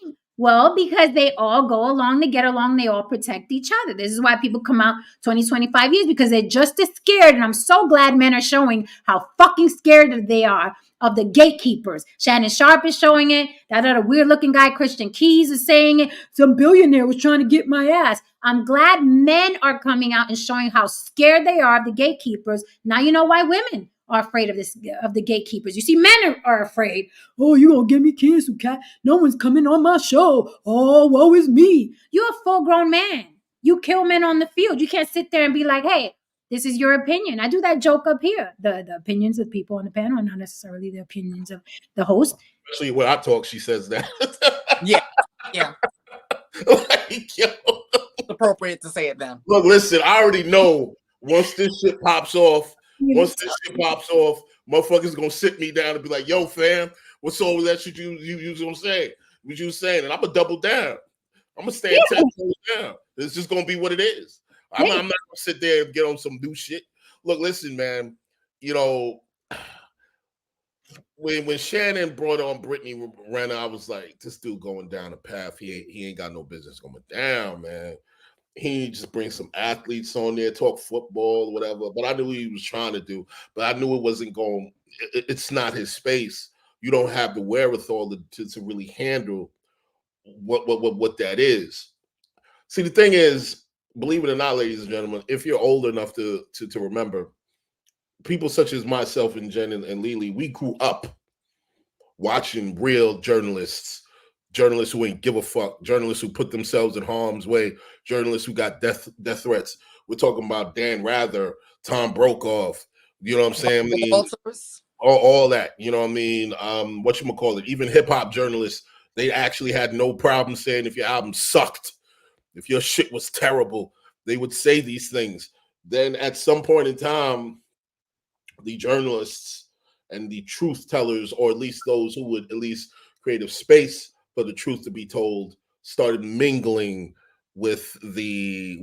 anything? Well, because they all go along, they get along, they all protect each other. This is why people come out 20, 25 years, because they're just as scared. And I'm so glad men are showing how fucking scared they are of the gatekeepers. Shannon Sharpe is showing it. That other weird looking guy, Christian Keys, is saying it. Some billionaire was trying to get my ass. I'm glad men are coming out and showing how scared they are of the gatekeepers. Now you know why women are afraid of the gatekeepers. You see, men are afraid. Oh, you gonna get me canceled, Katt? No one's coming on my show. Oh, woe is me. You're a full-grown man. You kill men on the field. You can't sit there and be like, hey, this is your opinion. I do that joke up here. The opinions of people on the panel are not necessarily the opinions of the host. Especially when I talk, she says that. Yeah. Like, yo. It's appropriate to say it then. Look, listen, I already know once this shit pops off, motherfuckers gonna sit me down and be like, yo, fam, what's all that shit you gonna say? What you saying? And I'm gonna double down. I'm gonna stand 10 toes down. It's just gonna be what it is. I'm not gonna sit there and get on some new shit. Look, listen, man. You know, when Shannon brought on Brittany Renner, I was like, this dude going down a path he ain't got no business going down, man. He just bring some athletes on there, talk football, whatever. But I knew what he was trying to do. But I knew it wasn't going. It's not his space. You don't have the wherewithal to really handle what that is. See, the thing is, believe it or not, ladies and gentlemen, if you're old enough to remember, people such as myself and Jen and Lily, we grew up watching real journalists who ain't give a fuck, journalists who put themselves in harm's way, journalists who got death threats. We're talking about Dan Rather, Tom Brokaw, you know what I'm saying? I mean, all that, you know what I mean? Whatchamacallit, even hip-hop journalists, they actually had no problem saying if your album sucked, if your shit was terrible, they would say these things. Then at some point in time, the journalists and the truth tellers, or at least those who would at least create a space for the truth to be told, started mingling with the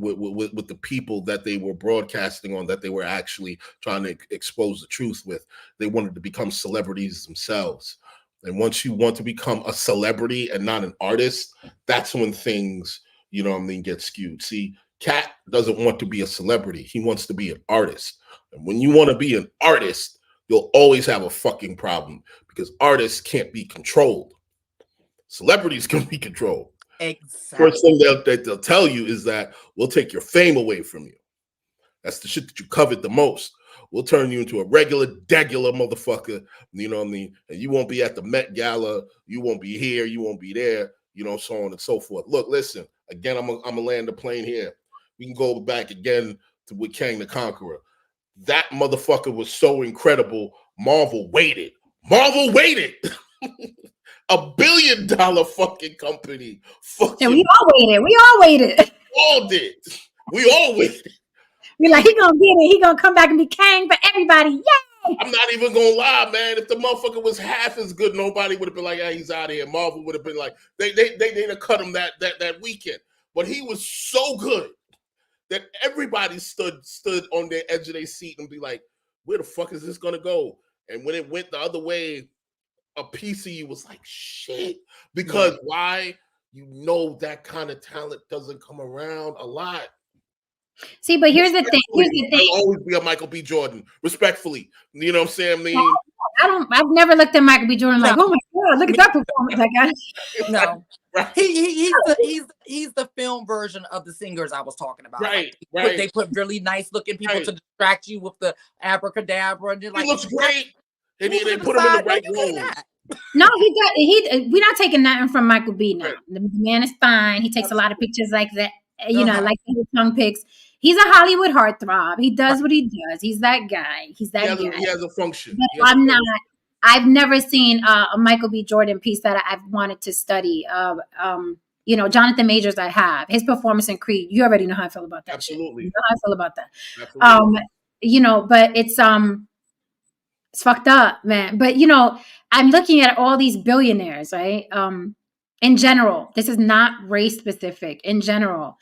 people that they were broadcasting on, that they were actually trying to expose the truth with. They wanted to become celebrities themselves. And once you want to become a celebrity and not an artist, that's when things, you know what I mean, get skewed. See, Katt doesn't want to be a celebrity. He wants to be an artist. And when you want to be an artist, you'll always have a fucking problem, because artists can't be controlled. Celebrities can be controlled. Exactly. First thing they'll tell you is that we'll take your fame away from you. That's the shit that you covet the most. We'll turn you into a degular motherfucker, you know what I mean? And you won't be at the Met Gala, you won't be here, you won't be there, you know, so on and so forth. Look, listen, again, I'm gonna land the plane here. We can go back again to with Kang the Conqueror. That motherfucker was so incredible. Marvel waited. $1 billion fucking company. And we all waited. All did. We all waited. We're like, he gonna get it. He gonna come back and be Kang for everybody. Yay! I'm not even gonna lie, man. If the motherfucker was half as good, nobody would have been like, "Yeah, he's out of here." Marvel would have been like, they'd have cut him that weekend. But he was so good that everybody stood on their edge of their seat and be like, "Where the fuck is this gonna go?" And when it went the other way, a piece of you was like, "Shit," because why? You know that kind of talent doesn't come around a lot. See, but here's the thing. I'll always be a Michael B. Jordan, respectfully. You know what I'm saying? I mean, I've never looked at Michael B. Jordan like, oh my god, look at that performance! No, right. He's the film version of the singers I was talking about. Right, like, right. They put really nice looking people to distract you with the abracadabra, and he looks great. And they put him in the right role. No, we're not taking nothing from Michael B. now. Right. The man is fine. He takes a lot of pictures like that. You know, like the tongue pics. He's a Hollywood heartthrob. He does what he does. He's that guy. He has a function. But I'm not. I've never seen a Michael B. Jordan piece that I've wanted to study. You know, Jonathan Majors. I have his performance in Creed. You already know how I feel about that. Absolutely. You know how I feel about that. Absolutely. You know, but it's fucked up, man. But you know, I'm looking at all these billionaires, right? In general, this is not race specific. In general,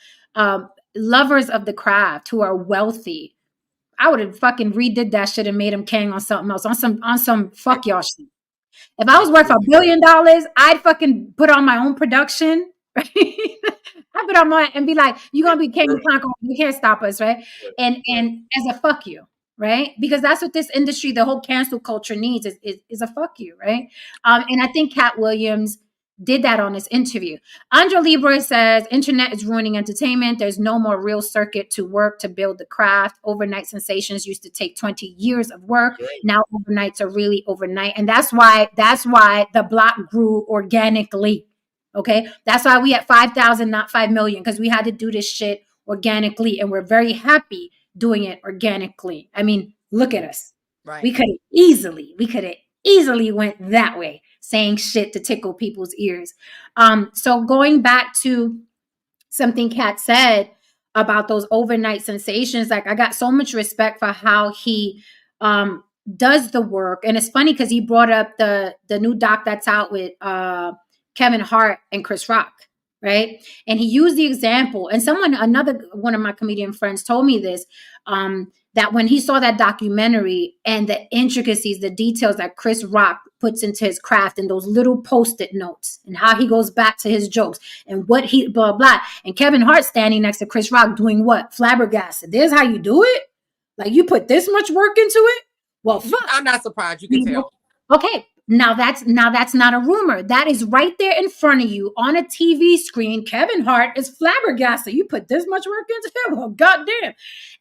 lovers of the craft who are wealthy, I would have fucking redid that shit and made him Kang on something else, on some fuck y'all shit. If I was worth $1 billion, I'd fucking put on my own production. Right? I put on my and be like, "You gonna be King of Conqueror? You can't stop us, right?" And as a fuck you, right? Because that's what this industry, the whole cancel culture needs is a fuck you, right? And I think Katt Williams did that on this interview. Andre Libre says, internet is ruining entertainment. There's no more real circuit to work to build the craft. Overnight sensations used to take 20 years of work. Now overnights are really overnight. And that's why the block grew organically. Okay. That's why we had 5,000, not 5 million, because we had to do this shit organically. And we're very happy doing it organically. I mean, look at us. Right. We could have easily went that way, saying shit to tickle people's ears. So going back to something Katt said about those overnight sensations, like I got so much respect for how he does the work. And it's funny because he brought up the new doc that's out with Kevin Hart and Chris Rock. right? And he used the example. And another one of my comedian friends told me this, that when he saw that documentary and the intricacies, the details that Chris Rock puts into his craft and those little post-it notes and how he goes back to his jokes and what he blah, blah. And Kevin Hart standing next to Chris Rock doing what? Flabbergasted. There's how you do it? Like, you put this much work into it? Well, fuck. I'm not surprised. You can tell. Okay. Now that's not a rumor. That is right there in front of you on a TV screen. Kevin Hart is flabbergasted. You put this much work into it? Well, goddamn.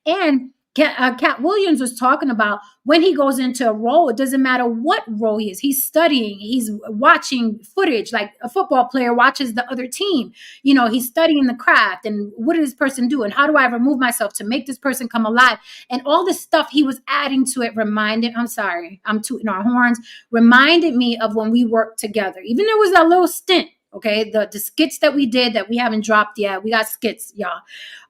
And Katt Williams was talking about when he goes into a role, it doesn't matter what role he is. He's studying, he's watching footage like a football player watches the other team. You know, he's studying the craft and what did this person do? And how do I remove myself to make this person come alive? And all the stuff he was adding to it I'm tooting our horns, reminded me of when we worked together. Even there was that little stint. Okay, the skits that we did that we haven't dropped yet. We got skits, y'all.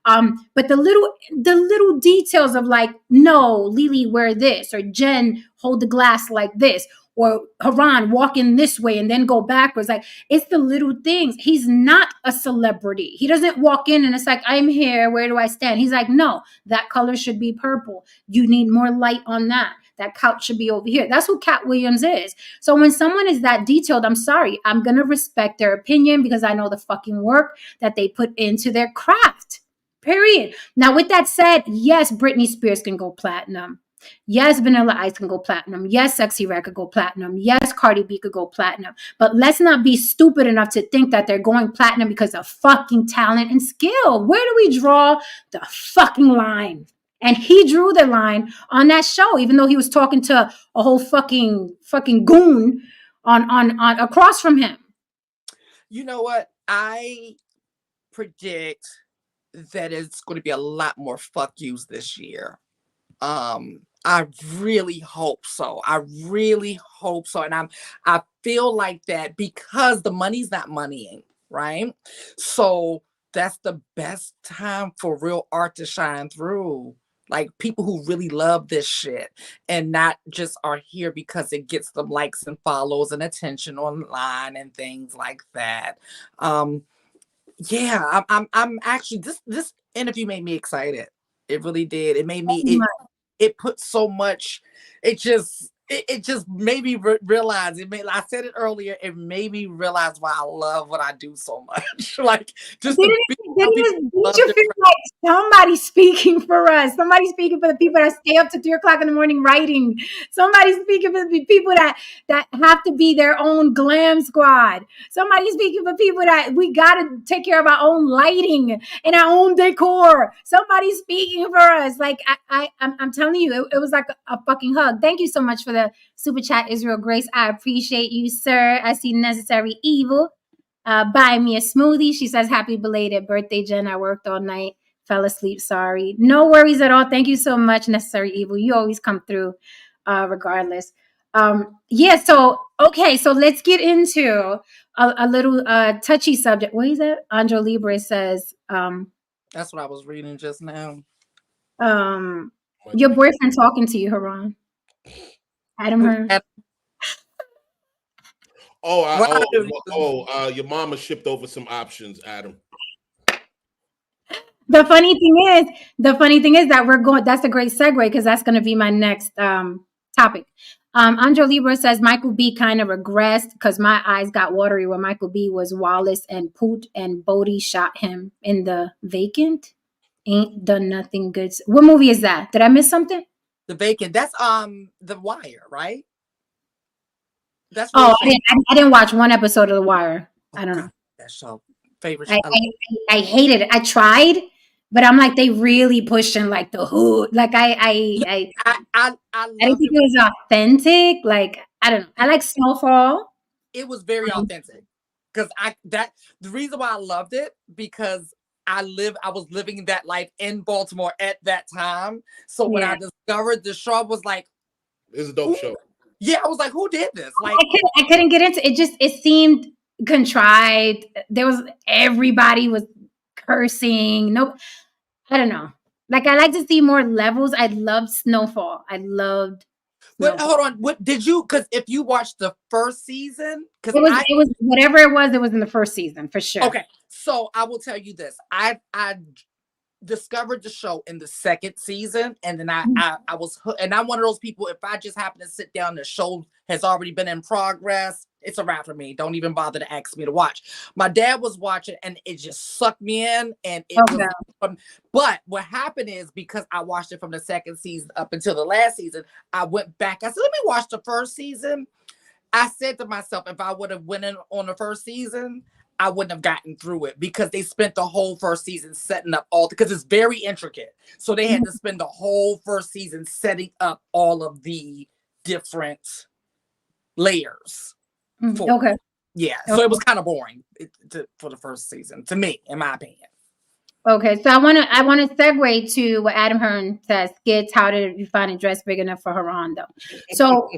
But the little details of like, no, Lily, wear this, or Jen, hold the glass like this, or Haran, walk in this way and then go backwards. Like, it's the little things. He's not a celebrity. He doesn't walk in and it's like, I'm here. Where do I stand? He's like, no, that color should be purple. You need more light on that. That couch should be over here. That's who Katt Williams is. So when someone is that detailed, I'm sorry. I'm going to respect their opinion because I know the fucking work that they put into their craft. Period. Now, with that said, yes, Britney Spears can go platinum. Yes, Vanilla Ice can go platinum. Yes, Sexy Red could go platinum. Yes, Cardi B could go platinum. But let's not be stupid enough to think that they're going platinum because of fucking talent and skill. Where do we draw the fucking line? And he drew the line on that show, even though he was talking to a whole fucking goon on across from him. You know what? I predict that it's going to be a lot more fuck yous this year. I really hope so. I really hope so. And I feel like that because the money's not moneying, right? So that's the best time for real art to shine through. Like people who really love this shit and not just are here because it gets them likes and follows and attention online and things like that. Yeah, I'm actually this interview made me excited. It really did. It made me it put so much. It just made me realize. I said it earlier. It made me realize why I love what I do so much. Like just did you feel like somebody's speaking for us? Somebody's speaking for the people that stay up to 3:00 in the morning writing. Somebody's speaking for the people that have to be their own glam squad. Somebody's speaking for people that we gotta take care of our own lighting and our own decor. Somebody's speaking for us. Like I'm telling you, it was like a fucking hug. Thank you so much for the super chat, Israel Grace. I appreciate you, sir. I see Necessary Evil. Buy me a smoothie. She says, happy belated birthday, Jen. I worked all night, fell asleep. Sorry. No worries at all. Thank you so much, Necessary Evil. You always come through regardless. Yeah, so let's get into a little touchy subject. What is that? Andro Libre says, that's what I was reading just now. Your boyfriend talking to you, Haran. Adam Hearn. Your mama shipped over some options, Adam. The funny thing is that we're going. That's a great segue because that's going to be my next topic. Andro Libra says Michael B kind of regressed because my eyes got watery when Michael B was Wallace and Poot and Bodie shot him in The Vacant. Ain't done nothing good. What movie is that? Did I miss something? The Vacant. That's The Wire, right? That's I didn't watch one episode of The Wire. I don't know. That's so favorite. I hated it. I tried, but I'm like they really pushing like the hood. Like I didn't think it was authentic. Like I don't know. I like Snowfall. It was very authentic because the reason why I loved it because I was living that life in Baltimore at that time. So when I discovered the show, I was like, it's a dope show. Yeah, I was like, who did this? Like, I couldn't get into it. It seemed contrived. Everybody was cursing. No, I don't know. Like, I like to see more levels. I loved Snowfall. But hold on. What did you? Because if you watched the first season, it was whatever it was in the first season for sure. Okay, So I will tell you this. I discovered the show in the second season, and then I was, and I'm one of those people, if I just happen to sit down, the show has already been in progress, it's a wrap for me. Don't even bother to ask me to watch. My dad was watching, and it just sucked me in, and it was, but what happened is, because I watched it from the second season up until the last season, I went back. I said, let me watch the first season. I said to myself, if I would have went in on the first season, I wouldn't have gotten through it, because they spent the whole first season setting up because it's very intricate. So they had to spend the whole first season setting up all of the different layers. Okay. Yeah. So it was kind of boring for the first season, to me, in my opinion. Okay, so I want to segue to what Adam Hearn says. Skits, how did you find a dress big enough for her on, though? So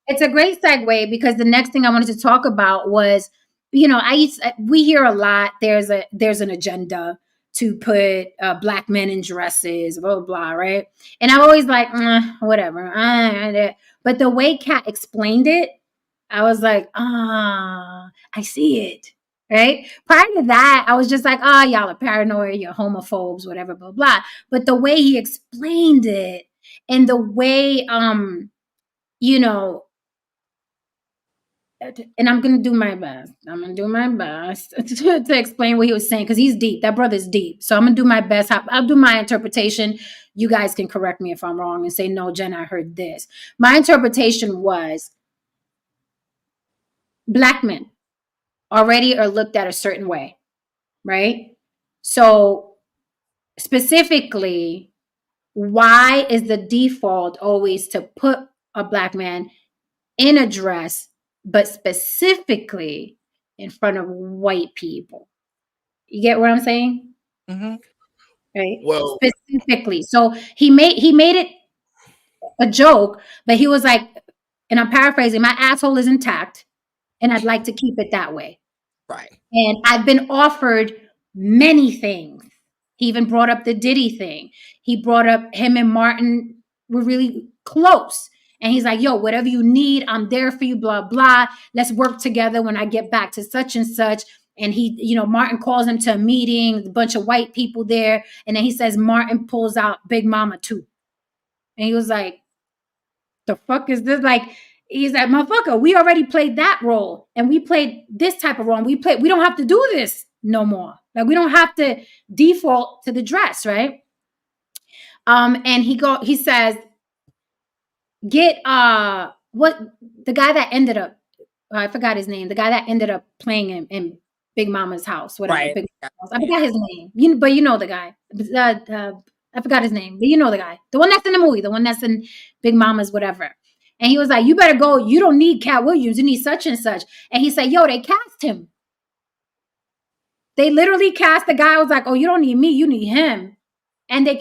it's a great segue, because the next thing I wanted to talk about was, we hear a lot, there's an agenda to put black men in dresses, blah, blah, blah, right? And I'm always like, whatever. But the way Katt explained it, I was like, I see it, right? Prior to that, I was just like, y'all are paranoid, you're homophobes, whatever, blah, blah. But the way he explained it, and the way, and I'm going to do my best. I'm going to do my best to explain what he was saying, because he's deep. That brother's deep. So I'm going to do my best. I'll do my interpretation. You guys can correct me if I'm wrong and say, no, Jen, I heard this. My interpretation was, black men already are looked at a certain way, right? So specifically, why is the default always to put a black man in a dress, but specifically in front of white people? You get what I'm saying? Mm-hmm. Right. Well, specifically. So he made it a joke, but he was like, and I'm paraphrasing, my asshole is intact, and I'd like to keep it that way. Right. And I've been offered many things. He even brought up the Diddy thing. He brought up him and Martin were really close. And he's like, yo, whatever you need, I'm there for you, blah, blah. Let's work together when I get back to such and such. And he, Martin calls him to a meeting, a bunch of white people there. And then he says, Martin pulls out Big Mama too. And he was like, the fuck is this? Like, he's like, motherfucker, we already played that role. And we played this type of role. And we don't have to do this no more. Like, we don't have to default to the dress, right? And he says, get what the guy that ended up, I forgot his name, the guy that ended up playing in Big Mama's house, whatever. Right. Big Mama's house. I forgot his name. But you know the guy. I forgot his name, but you know the guy. The one that's in the movie, the one that's in Big Mama's whatever. And he was like, you better go. You don't need Katt Williams. You need such and such. And he said, yo, they cast him. They literally cast the guy. I was like, oh, you don't need me. You need him. And they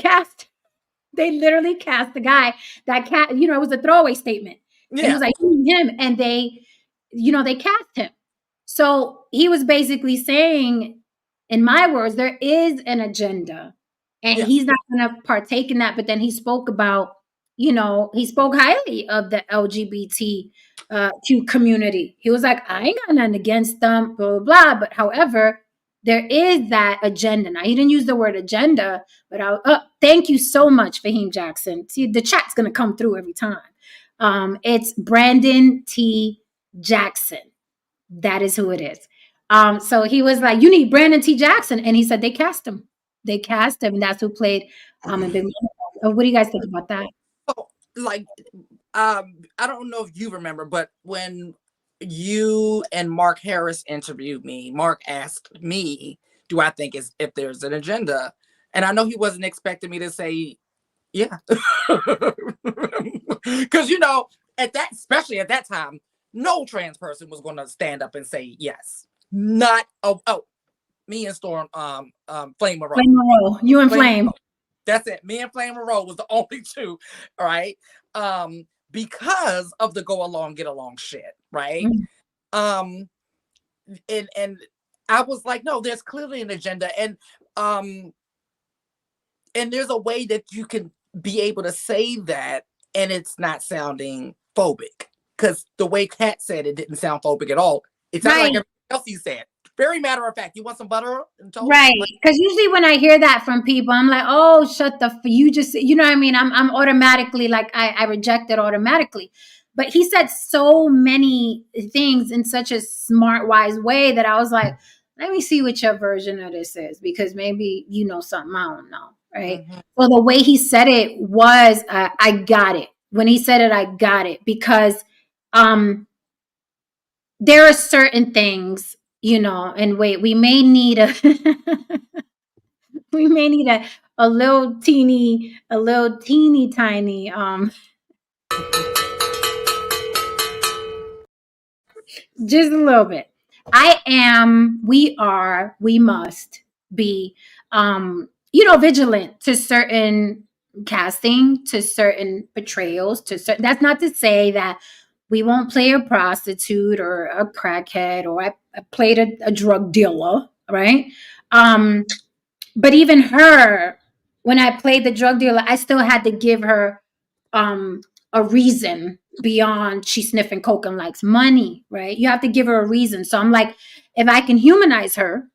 literally cast the guy that Katt, it was a throwaway statement. Yeah. He was like, you need him. And they cast him. So he was basically saying, in my words, there is an agenda. And he's not going to partake in that. But then he spoke about, he spoke highly of the LGBTQ community. He was like, I ain't got nothing against them, blah, blah, blah. But however, there is that agenda. Now, he didn't use the word agenda, but thank you so much, Fahim Jackson. See, the chat's going to come through every time. It's Brandon T. Jackson. That is who it is. So he was like, you need Brandon T. Jackson. And he said, they cast him. They cast him, and that's who played in Big Mama. What do you guys think about that? Oh, like, I don't know if you remember, but when you and Mark Harris interviewed me, Mark asked me, do I think if there's an agenda? And I know he wasn't expecting me to say, yeah. Because, especially at that time, no trans person was going to stand up and say yes. Not, me and Storm, Flame Monroe. Flame Monroe. You and Flame. That's it. Me and Flame Monroe was the only two, right? Because of the go along, get along shit, right? Mm-hmm. And I was like, no, there's clearly an agenda. And there's a way that you can be able to say that and it's not sounding phobic. Because the way Katt said it didn't sound phobic at all. It sounded like everything else he said. Very matter of fact. You want some butter and toast? Right. Because usually when I hear that from people, I'm like, oh, shut the you just, you know what I mean? I'm automatically like, I reject it automatically. But he said so many things in such a smart, wise way that I was like, let me see what your version of this is, because maybe you know something I don't know. Right. Mm-hmm. Well, the way he said it was, I got it. When he said it, I got it, because there are certain things, you know, and wait, we may need a we may need a little teeny tiny just a little bit. We must be vigilant to certain casting, to certain portrayals, to certain, that's not to say that we won't play a prostitute or a crackhead, or I played a drug dealer, right? But even her, when I played the drug dealer, I still had to give her a reason beyond she's sniffing coke and likes money, right? You have to give her a reason. So I'm like, if I can humanize her,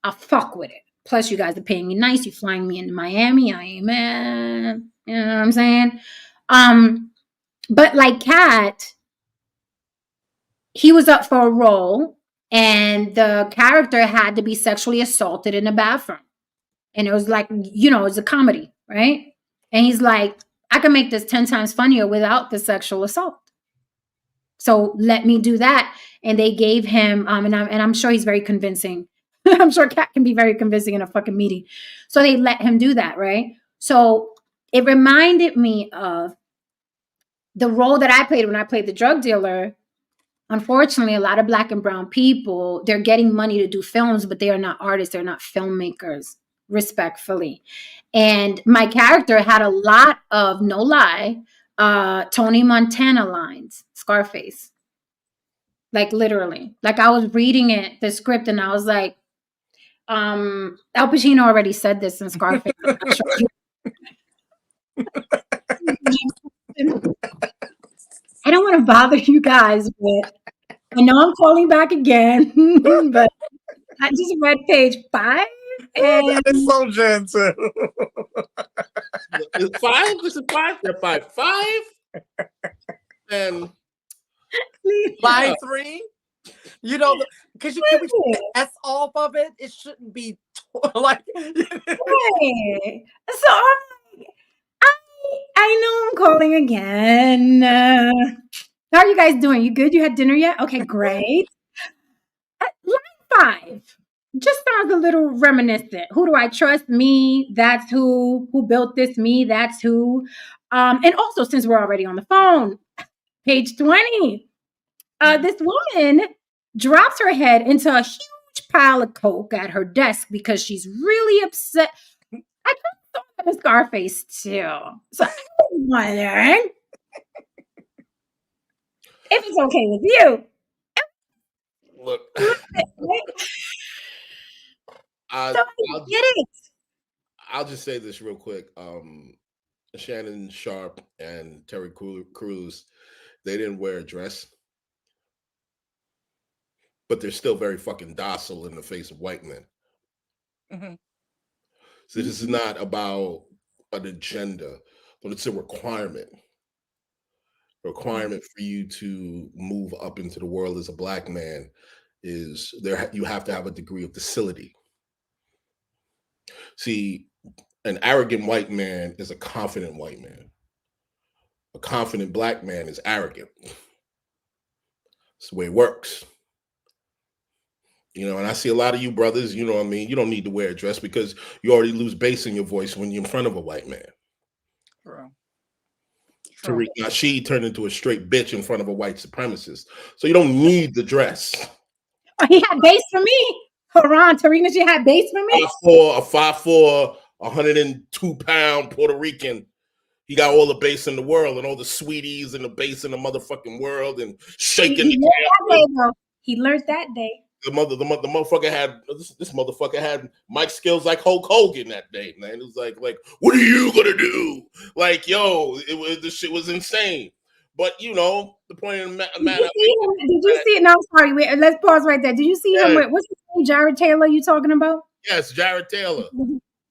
I'll fuck with it. Plus, you guys are paying me nice. You flying me into Miami. I ain't mad. You know what I'm saying? But like Katt, he was up for a role, and the character had to be sexually assaulted in the bathroom. And it was like, it's a comedy, right? And he's like, I can make this 10 times funnier without the sexual assault. So let me do that. And they gave him, and I'm sure he's very convincing. I'm sure Katt can be very convincing in a fucking meeting. So they let him do that, right? So it reminded me of the role that I played when I played the drug dealer. Unfortunately, a lot of Black and brown people, they're getting money to do films, but they are not artists. They're not filmmakers, respectfully. And my character had a lot of, no lie, Tony Montana lines, Scarface. Like literally. Like I was reading the script, and I was like, Al Pacino already said this in Scarface. I'm not sure. I don't want to bother you guys, but I know I'm calling back again, but I just read page 5. And that is so gentle. Is 5? Is it 5? Yeah, 5. And line 3. Because can we S off of it? It shouldn't be like. Right. So I know I'm calling again. How are you guys doing? You good? You had dinner yet? Okay, great. Line 5 just sounds a little reminiscent. Who do I trust? Me. That's who. Who built this? Me. That's who. And also, since we're already on the phone, page 20. This woman drops her head into a huge pile of coke at her desk because she's really upset. I kind of saw Scarface too. So I was wondering if it's okay with you. look, I'll just say this real quick. Shannon Sharp and Terry Crews, they didn't wear a dress, but they're still very fucking docile in the face of white men. Mm-hmm. So this is not about an agenda, but it's a requirement. A requirement for you to move up into the world as a Black man is there. You have to have a degree of docility. See, an arrogant white man is a confident white man. A confident Black man is arrogant. It's the way it works. And I see a lot of you brothers, you know what I mean? You don't need to wear a dress because you already lose bass in your voice when you're in front of a white man. True. Tariq Nasheed turned into a straight bitch in front of a white supremacist. So you don't need the dress. Oh, he had bass for me. Haran, Tariq Nasheed had bass for me. 5'4", 102-pound Puerto Rican. He got all the bass in the world and all the sweeties and the bass in the motherfucking world and shaking. He learned that day. The motherfucker had this motherfucker had mic skills like Hulk Hogan that day, man. It was like, what are you gonna do? Like, yo, this shit was insane. But you know, the point of the matter. Did you see it? No, sorry. Wait, let's pause right there. Did you see him with, what's his name? Jared Taylor, you talking about? Yes, Jared Taylor.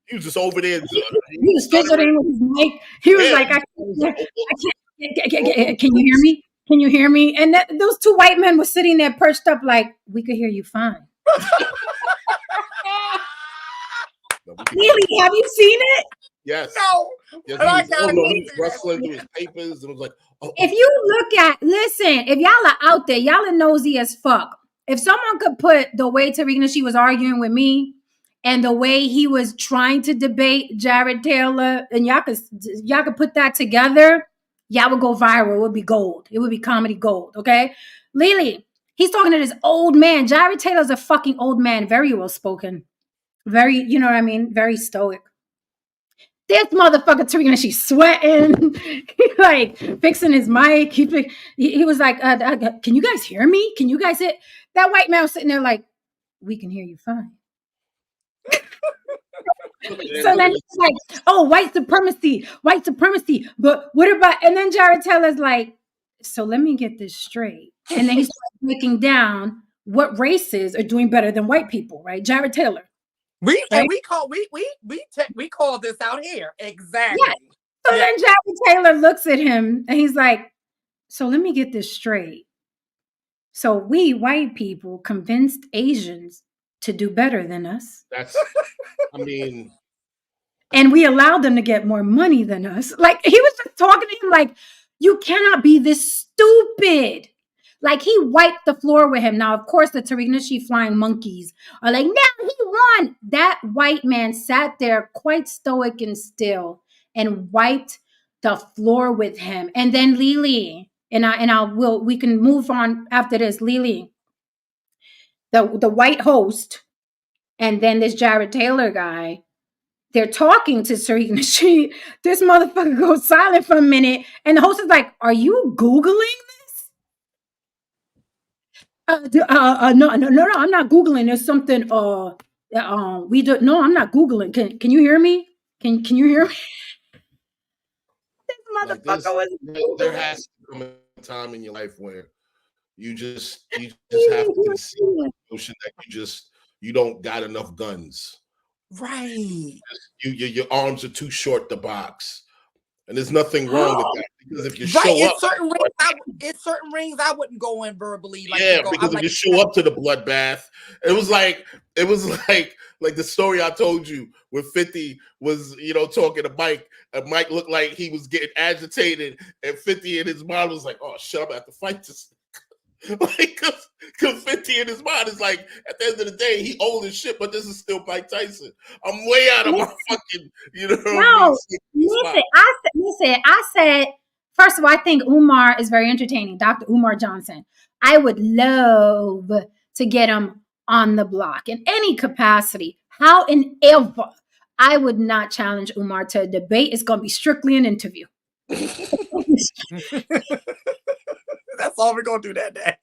He was just over there. He was fiddling with his mic. He was like, I can't, can you hear me? Can you hear me? And those two white men were sitting there perched up like, we could hear you fine. Really? Have you seen it? Yes. No. Yes, he was rustling through his papers and was like, If you look at, listen, if y'all are out there, y'all are nosy as fuck. If someone could put the way Tariq Nasheed was arguing with me and the way he was trying to debate Jared Taylor, and y'all could put that together, y'all would go viral. It would be gold. It would be comedy gold, okay? Lily, he's talking to this old man. Jared Taylor's a fucking old man, very well-spoken. Very, you know what I mean? Very stoic. This motherfucker Tariq Nasheed sweating. He like fixing his mic. He was like, can you guys hear me? Can you guys hear? That white man was sitting there like, we can hear you fine. So then he's like, oh, white supremacy. But what about, and then Jared Taylor's like, so let me get this straight. And then he starts breaking down what races are doing better than white people, right? Jared Taylor. We call this out here. Exactly. Yeah. So then Jared Taylor looks at him and he's like, so let me get this straight. So we white people convinced Asians to do better than us. And we allowed them to get more money than us. Like, he was just talking to him like, you cannot be this stupid. Like, he wiped the floor with him. Now, of course, the Tariq Nasheed flying monkeys are like, no, he won. That white man sat there quite stoic and still and wiped the floor with him. And then Lily, we can move on after this. Lily, the white host, and then this Jared Taylor guy, they're talking to Tariq Nasheed. This motherfucker goes silent for a minute, and the host is like, are you Googling this? No, I'm not Googling. There's something, we don't, no, I'm not Googling. Can you hear me? Can you hear me? This motherfucker was. There has to come a time in your life where you just have to concede the notion that you don't got enough guns. Right. Your arms are too short to box. And there's nothing wrong with that. Because if you show up, in certain rings, I wouldn't go in verbally. Like, because if you show up to the bloodbath, it was like the story I told you where 50 was, talking to Mike, and Mike looked like he was getting agitated, and 50 in his mind was like, "Oh shit, I'm about to fight this." Like, because 50 in his mind is like, at the end of the day, he old as shit, but this is still Mike Tyson. I'm way out of my fucking, No, listen, I said, first of all, I think Umar is very entertaining, Dr. Umar Johnson. I would love to get him on the block in any capacity. However, I would not challenge Umar to a debate. It's going to be strictly an interview. That's all we're going to do that day.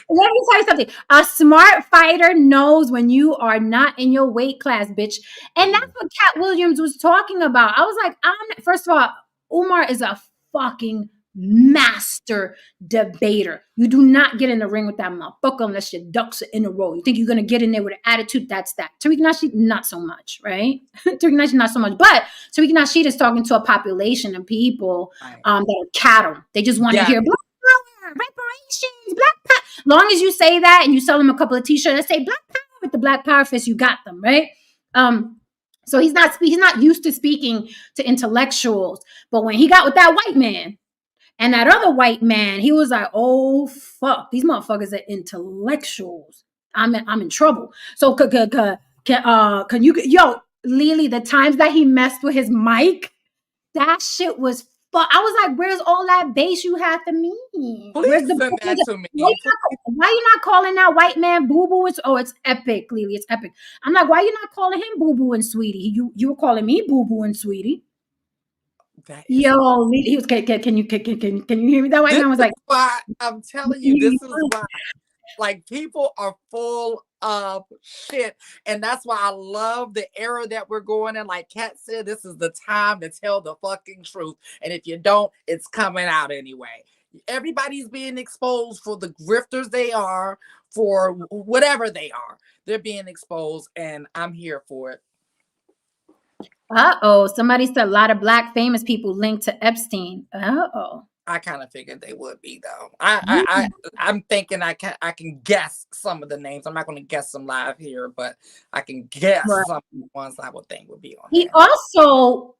Let me tell you something. A smart fighter knows when you are not in your weight class, bitch. And that's what Katt Williams was talking about. I was like, first of all, Umar is a fucking master debater. You do not get in the ring with that motherfucker unless your ducks are in a row. You think you're going to get in there with an attitude? That's that. Tariq Nasheed, not so much, right? Tariq Nasheed, not so much. But Tariq Nasheed is talking to a population of people that are cattle. They just want to hear black power, reparations, black power. Long as you say that and you sell them a couple of t-shirts that say black power with the black power fist, you got them, right? So he's not used to speaking to intellectuals. But when he got with that white man, and that other white man, he was like, "Oh fuck, these motherfuckers are intellectuals. I'm in trouble." So can you, Lily, the times that he messed with his mic, that shit was fuck. I was like, "Where's all that bass you had for me? Where's the send that to me? Why you not calling that white man boo boo? It's epic, Lily. It's epic." I'm like, "Why you not calling him boo boo and sweetie? You were calling me boo boo and sweetie." Yo, he was. Can you hear me? That white man was like, why I'm telling you, this is why, like, people are full of shit, and that's why I love the era that we're going in. Like Katt said, this is the time to tell the fucking truth, and if you don't, it's coming out anyway. Everybody's being exposed for the grifters they are, for whatever they are. They're being exposed, and I'm here for it. Uh-oh. Somebody said a lot of Black famous people linked to Epstein. Uh-oh. I kind of figured they would be, though. I'm thinking I can guess some of the names. I'm not going to guess them live here, but I can guess some of the ones I would think would be on He there. also,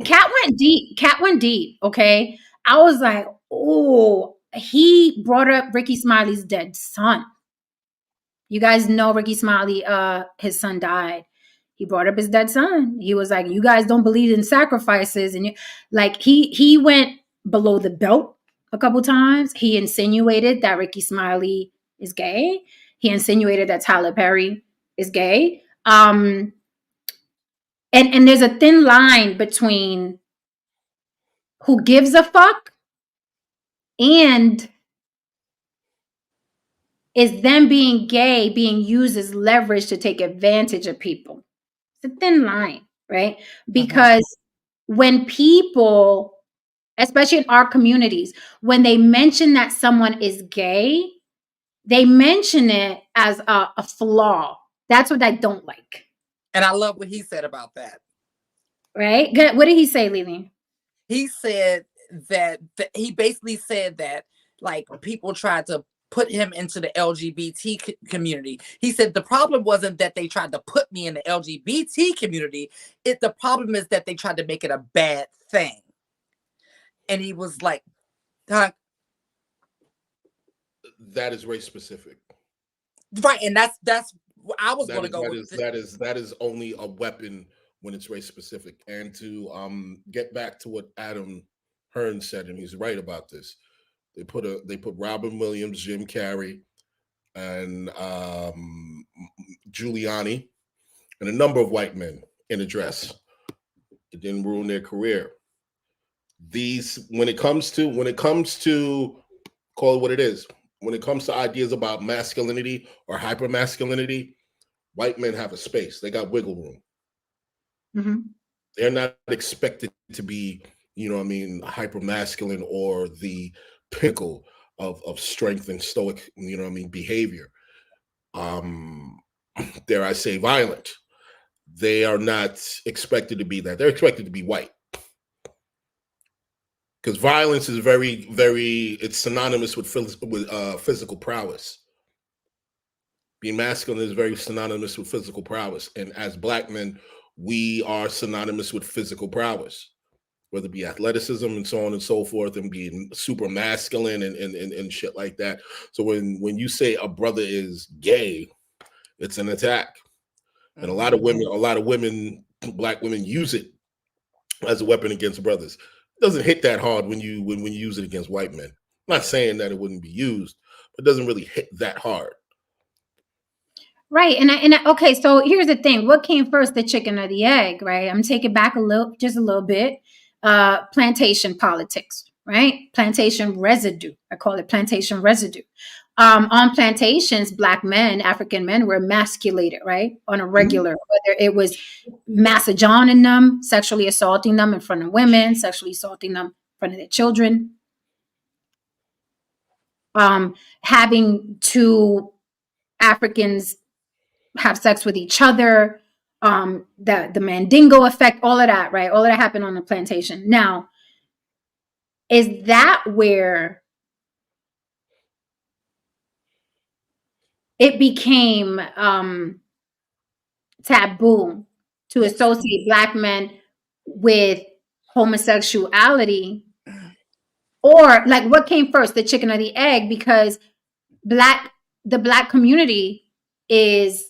Katt went deep. Katt went deep, okay? I was like, oh, he brought up Ricky Smiley's dead son. You guys know Ricky Smiley, his son died. He brought up his dead son. He was like, you guys don't believe in sacrifices. And he went below the belt a couple times. He insinuated that Ricky Smiley is gay. He insinuated that Tyler Perry is gay. And there's a thin line between who gives a fuck and is them being gay being used as leverage to take advantage of people. It's a thin line, right? Because when people, especially in our communities, when they mention that someone is gay, they mention it as a flaw. That's what I don't like. And I love what he said about that. Right? Good. What did he say, Lily? He said that he basically said that like people tried to put him into the LGBT community. He said the problem wasn't that they tried to put me in the LGBT community. The problem is that they tried to make it a bad thing. And he was like, that is race specific. Right. And that's I was going to go with that is only a weapon when it's race specific. And to get back to what Adam Hearn said, and he's right about this. They put Robin Williams, Jim Carrey, and Giuliani, and a number of white men in a dress. It didn't ruin their career. When it comes to call it what it is, when it comes to ideas about masculinity or hypermasculinity, white men have a space. They got wiggle room. Mm-hmm. They're not expected to be, hypermasculine or the pinnacle of strength and stoic, behavior. Dare I say violent. They are not expected to be that. They're expected to be white. Because violence is very, very, it's synonymous with physical prowess. Being masculine is very synonymous with physical prowess. And as Black men, we are synonymous with physical prowess, whether it be athleticism and so on and so forth, and being super masculine and shit like that. So when you say a brother is gay, it's an attack. And a lot of women, Black women, use it as a weapon against brothers. It doesn't hit that hard when you use it against white men. I'm not saying that it wouldn't be used, but it doesn't really hit that hard. Right. And okay, so here's the thing. What came first, the chicken or the egg, right? I'm taking back just a little bit. Plantation politics, right? Plantation residue. I call it plantation residue. On plantations, Black men, African men were emasculated, right? On a regular, whether it was massaging them, sexually assaulting them in front of women, sexually assaulting them in front of their children. Having two Africans have sex with each other, the Mandingo effect, all of that, right? All of that happened on the plantation. Now, is that where it became taboo to associate Black men with homosexuality? Or like, what came first, the chicken or the egg? Because the Black community is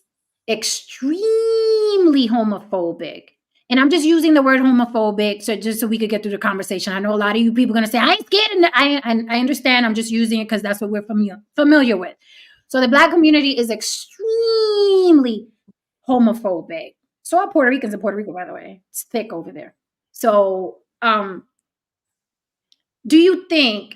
extremely homophobic. And I'm just using the word homophobic so we could get through the conversation. I know a lot of you people are going to say, I ain't scared. And I understand. I'm just using it because that's what we're familiar with. So the Black community is extremely homophobic. So are Puerto Ricans in Puerto Rico, by the way. It's thick over there. So do you think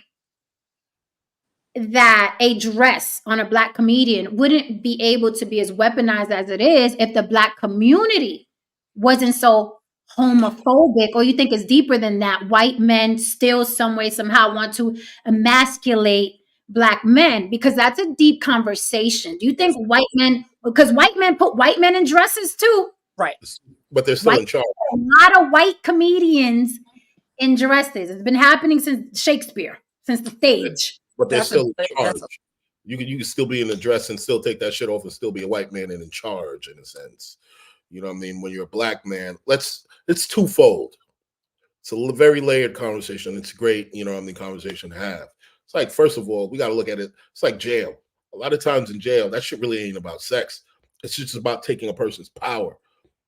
that a dress on a Black comedian wouldn't be able to be as weaponized as it is if the Black community wasn't so homophobic, or you think it's deeper than that? White men still some way, somehow want to emasculate Black men, because that's a deep conversation. Do you think white men, because white men put white men in dresses too? Right. But they're still White, in charge. a lot of white comedians in dresses. It's been happening since Shakespeare, since the stage. But they're That's still a- in charge. that's a- You can still be in the dress and still take that shit off and still be a white man and in charge, in a sense. You know what I mean? When you're a Black man, it's twofold. It's a very layered conversation. It's a great, you know what I mean, conversation to have. It's like, first of all, we got to look at it. It's like jail. A lot of times in jail, that shit really ain't about sex. It's just about taking a person's power.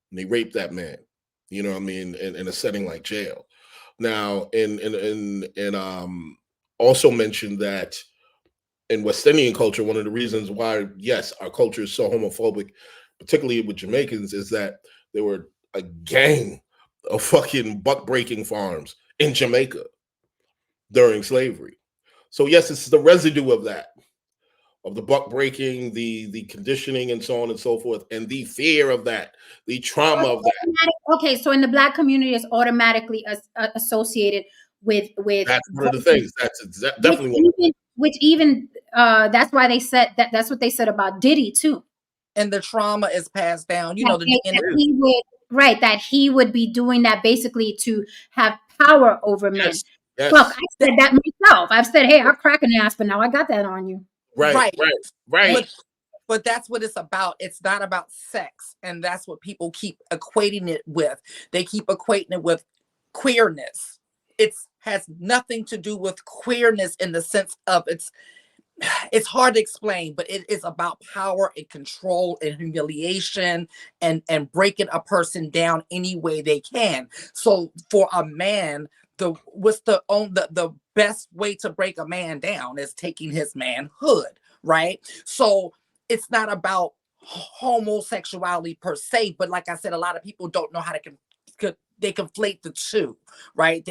And they rape that man, you know what I mean, in a setting like jail. Now, also mentioned that in West Indian culture, one of the reasons why, yes, our culture is so homophobic, particularly with Jamaicans, is that there were a gang of fucking buck breaking farms in Jamaica during slavery. So yes, it's the residue of that, of the buck breaking, the conditioning, and so on and so forth, and the fear of that, the trauma of that. Okay, so in the Black community, it's automatically associated with That's one of the things. That's definitely which even that's why they said that. That's what they said about Diddy too. And the trauma is passed down. You know, That he would, right, that he would be doing that basically to have power over men. Yes. Look, I said that myself. I've said, hey, I'll crack an ass, but now I got that on you. Right. But that's what it's about. It's not about sex. And that's what people keep equating it with. They keep equating it with queerness. It has nothing to do with queerness in the sense of it's hard to explain, but it is about power and control and humiliation and breaking a person down any way they can. So for a man, the best way to break a man down is taking his manhood, right? So it's not about homosexuality per se, but like I said, a lot of people don't know how to they conflate the two, right?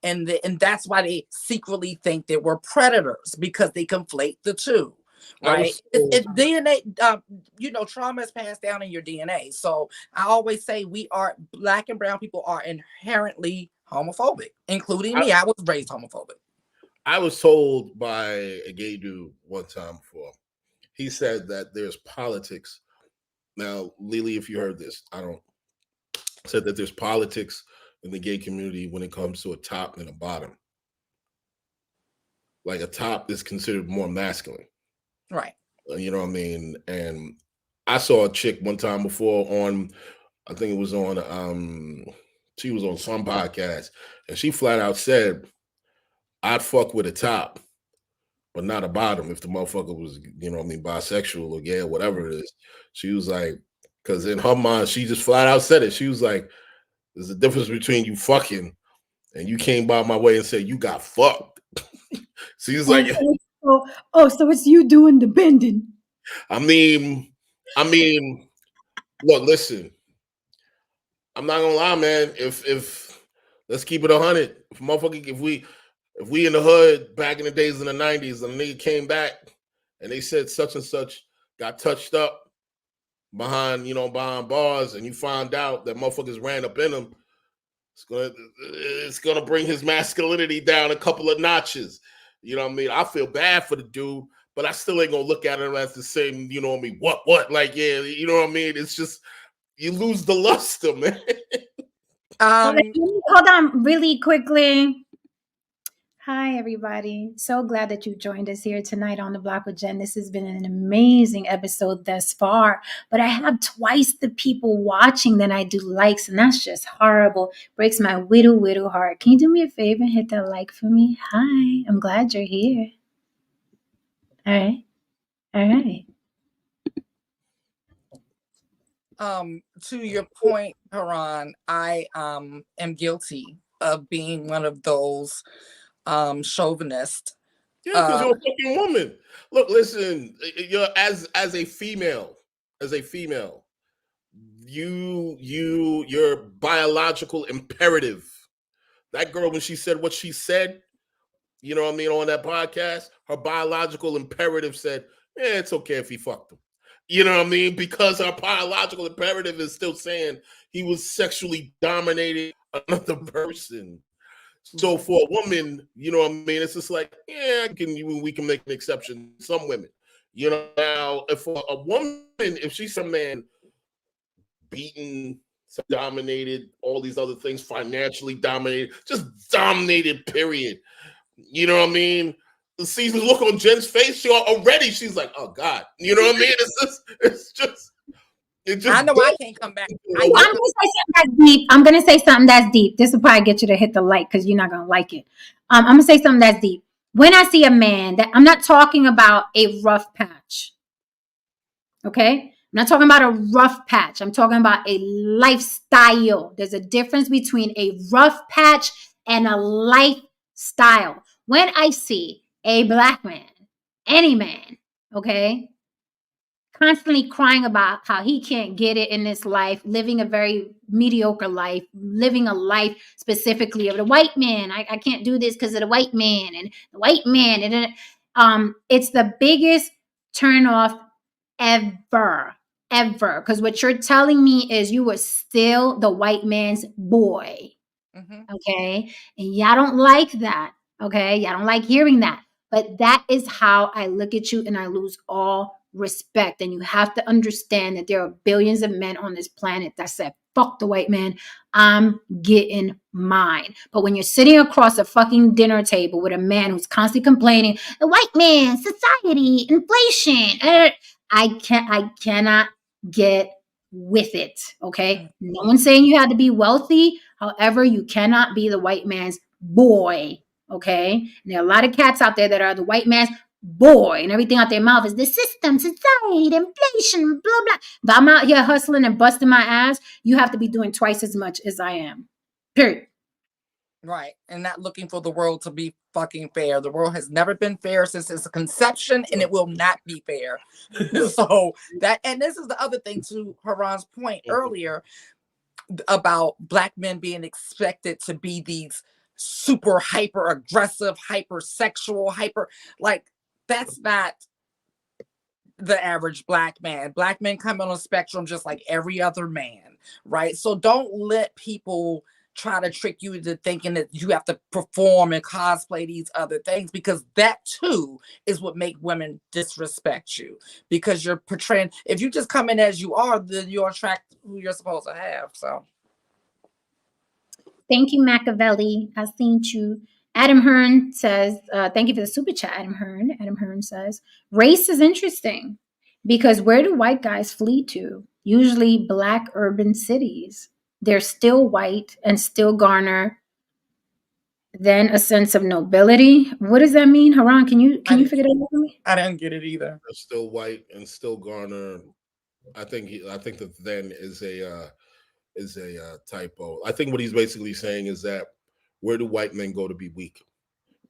And that's why they secretly think that we're predators, because they conflate the two, right? It's DNA, trauma is passed down in your DNA. So I always say Black and brown people are inherently homophobic, including me. I was raised homophobic. I was told by a gay dude one time before. He said that there's politics. Now, Lily, if you heard this, said that there's politics in the gay community when it comes to a top and a bottom. Like a top is considered more masculine. Right. You know what I mean? And I saw a chick one time before on, I think it was on, she was on some podcast, and she flat out said, I'd fuck with a top, but not a bottom if the motherfucker was, you know what I mean, bisexual or gay or whatever it is. She was like, because in her mind, she just flat out said it. She was like, there's a difference between you fucking and you came by my way and said you got fucked. So he's like, so it's you doing the bending. I mean, look, listen, I'm not gonna lie, man. If let's keep it 100. If we in the hood back in the days in the 90s and a nigga came back and they said such and such got touched up behind bars, and you find out that motherfuckers ran up in him, it's gonna bring his masculinity down a couple of notches. You know what I mean? I feel bad for the dude, but I still ain't gonna look at him as the same, you know what I mean? What? Like, yeah, you know what I mean? It's just you lose the luster, man. Hold on really quickly. Hi, everybody. So glad that you joined us here tonight on The Block with Jen. This has been an amazing episode thus far, but I have twice the people watching than I do likes, and that's just horrible. Breaks my whittle heart. Can you do me a favor and hit that like for me? Hi, I'm glad you're here. All right. To your point, Haran, I am guilty of being one of those chauvinist. Yeah, because you're a fucking woman. Look, listen, you're as a female, your biological imperative. That girl, when she said what she said, you know what I mean, on that podcast, her biological imperative said, it's okay if he fucked him. You know what I mean? Because her biological imperative is still saying, he was sexually dominating another person. So for a woman, you know what I mean? It's just like, yeah, we can make an exception. Some women, you know. Now, if for a woman, if she's a man beaten, dominated, all these other things, financially dominated, just dominated, period. You know what I mean? See the look on Jen's face, she's like, oh God. You know what I mean? I know I can't come back. I'm gonna say something that's deep. I'm gonna say something that's deep. This will probably get you to hit the like because you're not gonna like it. I'm gonna say something that's deep. When I see a man that I'm not talking about a rough patch. Okay? I'm not talking about a rough patch. I'm talking about a lifestyle. There's a difference between a rough patch and a lifestyle. When I see a black man, any man, okay, constantly crying about how he can't get it in this life, living a very mediocre life, living a life specifically of the white man. I can't do this because of the white man and the white man. And it's the biggest turn off ever. Because what you're telling me is you were still the white man's boy. Mm-hmm. Okay. And y'all don't like that. Okay. Y'all don't like hearing that. But that is how I look at you and I lose all respect. And you have to understand that there are billions of men on this planet that said, fuck the white man. I'm getting mine. But when you're sitting across a fucking dinner table with a man who's constantly complaining, the white man, society, inflation, I cannot get with it. Okay. No one's saying you have to be wealthy. However, you cannot be the white man's boy. Okay. And there are a lot of cats out there that are the white man's boy, and everything out their mouth is the system, society, inflation, blah, blah. If I'm out here hustling and busting my ass, you have to be doing twice as much as I am. Period. Right. And not looking for the world to be fucking fair. The world has never been fair since its conception, and it will not be fair. So that, and this is the other thing to Haran's point earlier about black men being expected to be these super hyper aggressive, hyper sexual, like that's not the average black man. Black men come on a spectrum just like every other man, right? So don't let people try to trick you into thinking that you have to perform and cosplay these other things, because that too is what make women disrespect you, because you're portraying, if you just come in as you are, then you'll attract who you're supposed to have. So thank you, Machiavelli. I seen you. Adam Hearn says, thank you for the super chat, Adam Hearn. Adam Hearn says, race is interesting because where do white guys flee to? Usually black urban cities. They're still white and still garner then a sense of nobility. What does that mean? Haran, can you figure that out for me? I didn't get it either. They're still white and still garner. I think that then is a typo. I think what he's basically saying is that where do white men go to be weak?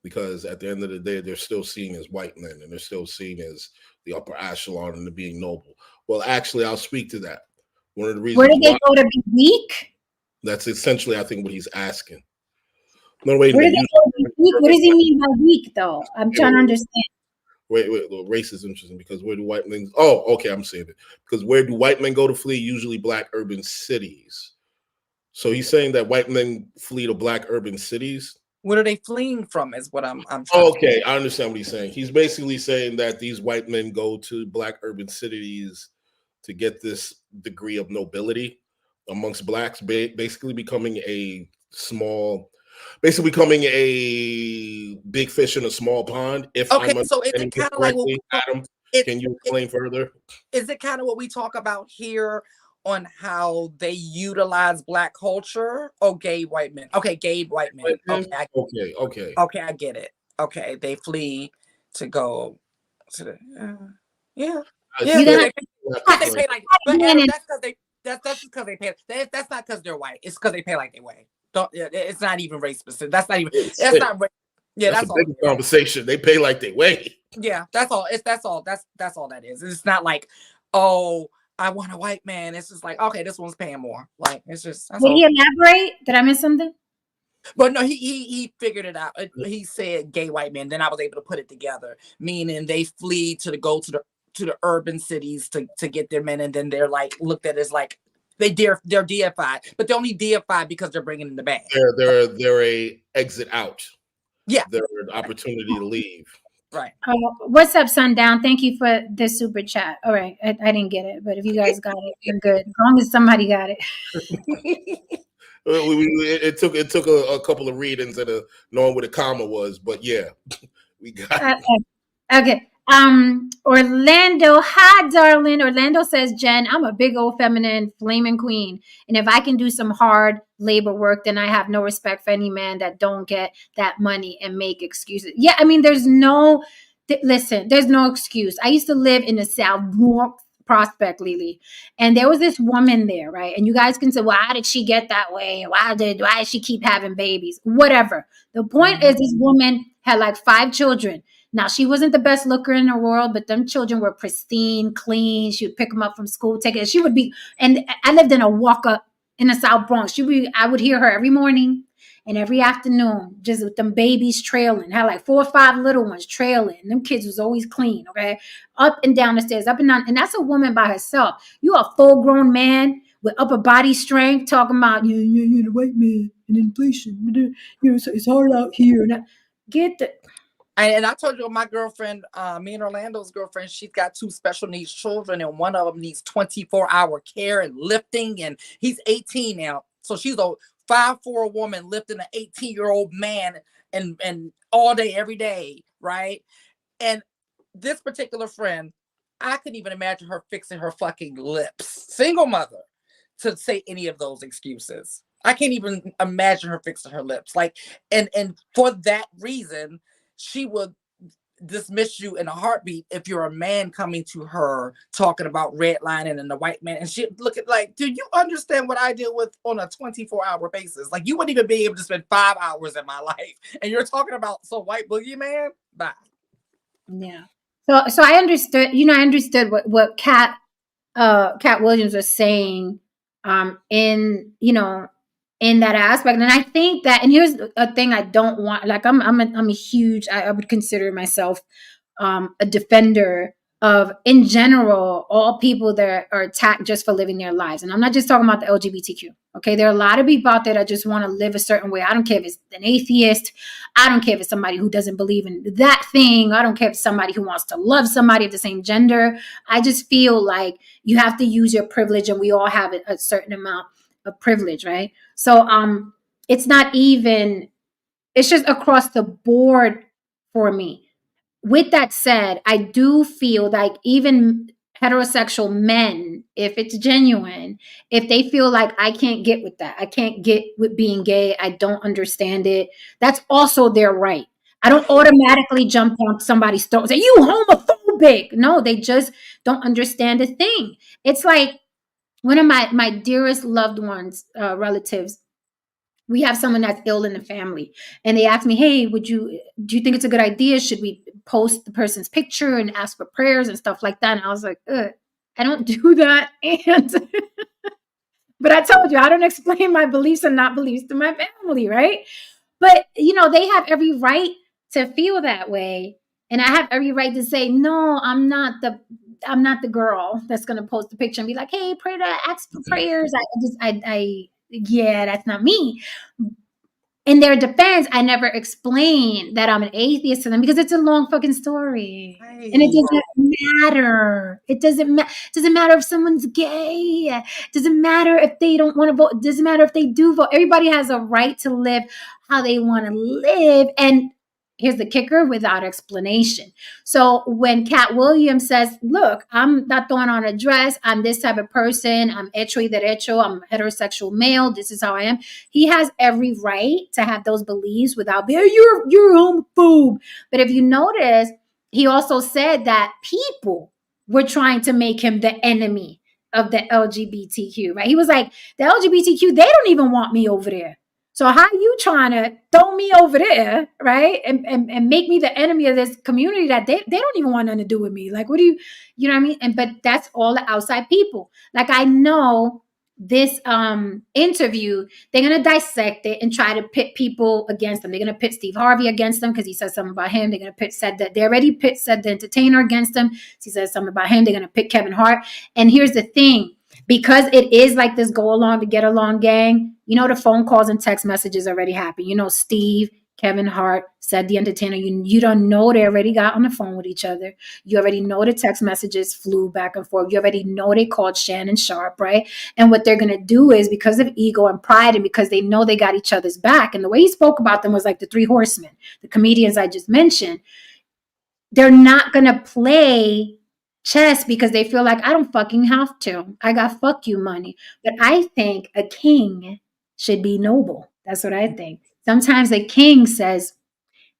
Because at the end of the day, they're still seen as white men and they're still seen as the upper echelon and being noble. Well, actually, I'll speak to that. One of the reasons where do they go to be weak? That's essentially, I think, what he's asking. No, wait. Where do they go to be weak? What does he mean by weak, though? I'm trying to understand. Wait. Race is interesting because where do white men? Oh, okay, I'm saying it. Because where do white men go to flee? Usually black urban cities. So he's saying that white men flee to black urban cities. What are they fleeing from is what I'm trying okay, I understand what he's saying. He's basically saying that these white men go to black urban cities to get this degree of nobility amongst blacks, basically becoming a big fish in a small pond. If okay, so is it kind of like Adam, can you explain further? Is it kind of what we talk about here on how they utilize black culture? Oh, gay white men. Okay, gay white men. Okay, I get it. Okay, they flee to go to the yeah. They pay like, but that's because they pay. That's not because they're white. It's because they pay like they weigh. It's not even race specific. That's not even. That's not. Yeah, that's all. Conversation. They pay like they weigh. Yeah, that's all. That's all that is. It's not like, oh, I want a white man. It's just like, okay, this one's paying more. Like, it's just. Will you elaborate? Did I miss something? But no, he figured it out. He said gay white men. Then I was able to put it together, meaning they flee to the urban cities to get their men, and then they're like looked at as like they're deified, but they're only deified because they're bringing in the bag. They're a exit out. Yeah, they're an opportunity to leave. Right. What's up, Sundown? Thank you for the super chat. All right, I didn't get it, but if you guys got it, you're good. As long as somebody got it. It took a couple of readings and knowing what a comma was, but yeah, we got it. Okay. Orlando, hi, darling. Orlando says, Jen, I'm a big old feminine flaming queen. And if I can do some hard labor work, then I have no respect for any man that don't get that money and make excuses. Yeah, I mean, there's no excuse. I used to live in the South Prospect, Lily. And there was this woman there, right? And you guys can say, well, how did she get that way? Why did she keep having babies? Whatever. The point is, this woman had like 5 children. Now, she wasn't the best looker in the world, but them children were pristine, clean. She would pick them up from school, take it. She would be, and I lived in a walk-up in the South Bronx. I would hear her every morning and every afternoon, just with them babies trailing. Had like 4 or 5 little ones trailing. Them kids was always clean, okay? Up and down the stairs, up and down. And that's a woman by herself. You a full-grown man with upper body strength talking about, the white man and inflation. It's hard out here. Get the... And I told you, my girlfriend, me and Orlando's girlfriend, she's got 2 special needs children, and one of them needs 24-hour care and lifting, and he's 18 now. So she's a 5'4" woman lifting an 18-year-old man and all day, every day, right? And this particular friend, I couldn't even imagine her fixing her fucking lips. Single mother to say any of those excuses. I can't even imagine her fixing her lips. Like, and for that reason, she would dismiss you in a heartbeat if you're a man coming to her talking about redlining and the white man. And she look at like, do you understand what I deal with on a 24-hour basis? Like, you wouldn't even be able to spend 5 hours in my life. And you're talking about some white boogeyman? Bye. Yeah. So I understood, I understood what Katt Williams was saying in that aspect. And I think that, and here's a thing I don't want, like I'm a huge, I would consider myself a defender of, in general, all people that are attacked just for living their lives. And I'm not just talking about the LGBTQ. Okay. There are a lot of people out there that just want to live a certain way. I don't care if it's an atheist. I don't care if it's somebody who doesn't believe in that thing. I don't care if it's somebody who wants to love somebody of the same gender. I just feel like you have to use your privilege, and we all have a certain amount of privilege, right? So it's not even, it's just across the board for me. With that said, I do feel like even heterosexual men, if it's genuine, if they feel like I can't get with that, I can't get with being gay, I don't understand it, that's also their right. I don't automatically jump on somebody's throat and say, you homophobic. No, they just don't understand a thing. It's like, one of my dearest loved ones, relatives, we have someone that's ill in the family, and they asked me, hey, do you think it's a good idea? Should we post the person's picture and ask for prayers and stuff like that? And I was like, I don't do that. And but I told you, I don't explain my beliefs and not beliefs to my family, right? But they have every right to feel that way, and I have every right to say, no, I'm not the girl that's going to post the picture and be like, hey, ask for prayers. Yeah, that's not me. In their defense, I never explain that I'm an atheist to them because it's a long fucking story. Right. And it doesn't matter. It doesn't matter if someone's gay. It doesn't matter if they don't want to vote. It doesn't matter if they do vote. Everybody has a right to live how they want to live. And here's the kicker, without explanation. So when Katt Williams says, look, I'm not throwing on a dress, I'm this type of person, I'm hecho y derecho, I'm a heterosexual male, this is how I am. He has every right to have those beliefs without being, you're a homophobe. But if you notice, he also said that people were trying to make him the enemy of the LGBTQ, right? He was like, the LGBTQ, they don't even want me over there. So how are you trying to throw me over there, right? And make me the enemy of this community that they don't even want nothing to do with me. Like, what do you know what I mean? But that's all the outside people. Like, I know this interview, they're going to dissect it and try to pit people against them. They're going to pit Steve Harvey against them because he said something about him. They're going to they already pit said the entertainer against him. He says something about him. They're going to pit Kevin Hart. And here's the thing. because it is like this go along to get along gang, you know, the phone calls and text messages already happen. You know, Steve, Kevin Hart, said the entertainer, you don't know they already got on the phone with each other. You already know the text messages flew back and forth. You already know they called Shannon Sharp, right? And what they're going to do is, because of ego and pride and because they know they got each other's back, and the way he spoke about them was like the three horsemen, the comedians I just mentioned, they're not going to play chess because they feel like I don't fucking have to. I got fuck you money. But I think a king should be noble. That's what I think. Sometimes a king says,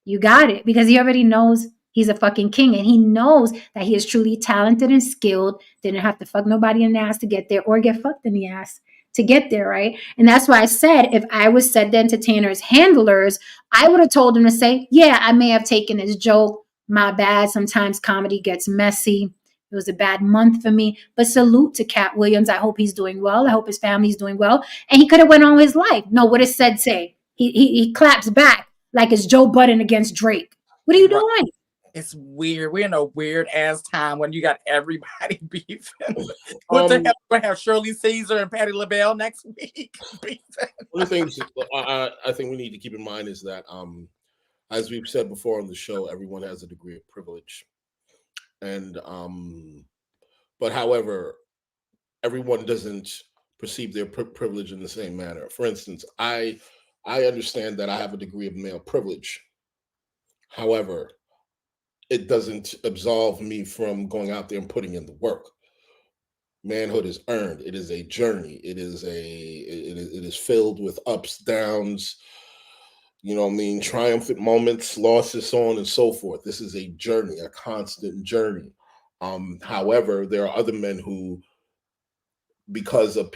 you got it, because he already knows he's a fucking king and he knows that he is truly talented and skilled, didn't have to fuck nobody in the ass to get there or get fucked in the ass to get there, right? And that's why I said, if I was said the entertainer's handlers, I would have told him to say, yeah, I may have taken his joke. My bad. Sometimes comedy gets messy. It was a bad month for me. But salute to Katt Williams. I hope he's doing well. I hope his family's doing well. And he could have went on with his life. No, what does said say? He claps back like it's Joe Budden against Drake. What are you doing? It's weird. We're in a weird ass time when you got everybody beefing. What the hell? We're gonna have Shirley Caesar and Patti LaBelle next week beefing. One of the things I think we need to keep in mind is that, as we've said before on the show, everyone has a degree of privilege, and but however, everyone doesn't perceive their privilege in the same manner. For instance, I understand that I have a degree of male privilege. However, it doesn't absolve me from going out there and putting in the work. Manhood is earned. It is a journey. It is filled with ups, downs, you know what I mean, triumphant moments, losses, so on and so forth. This is a journey, a constant journey. However, there are other men who, because of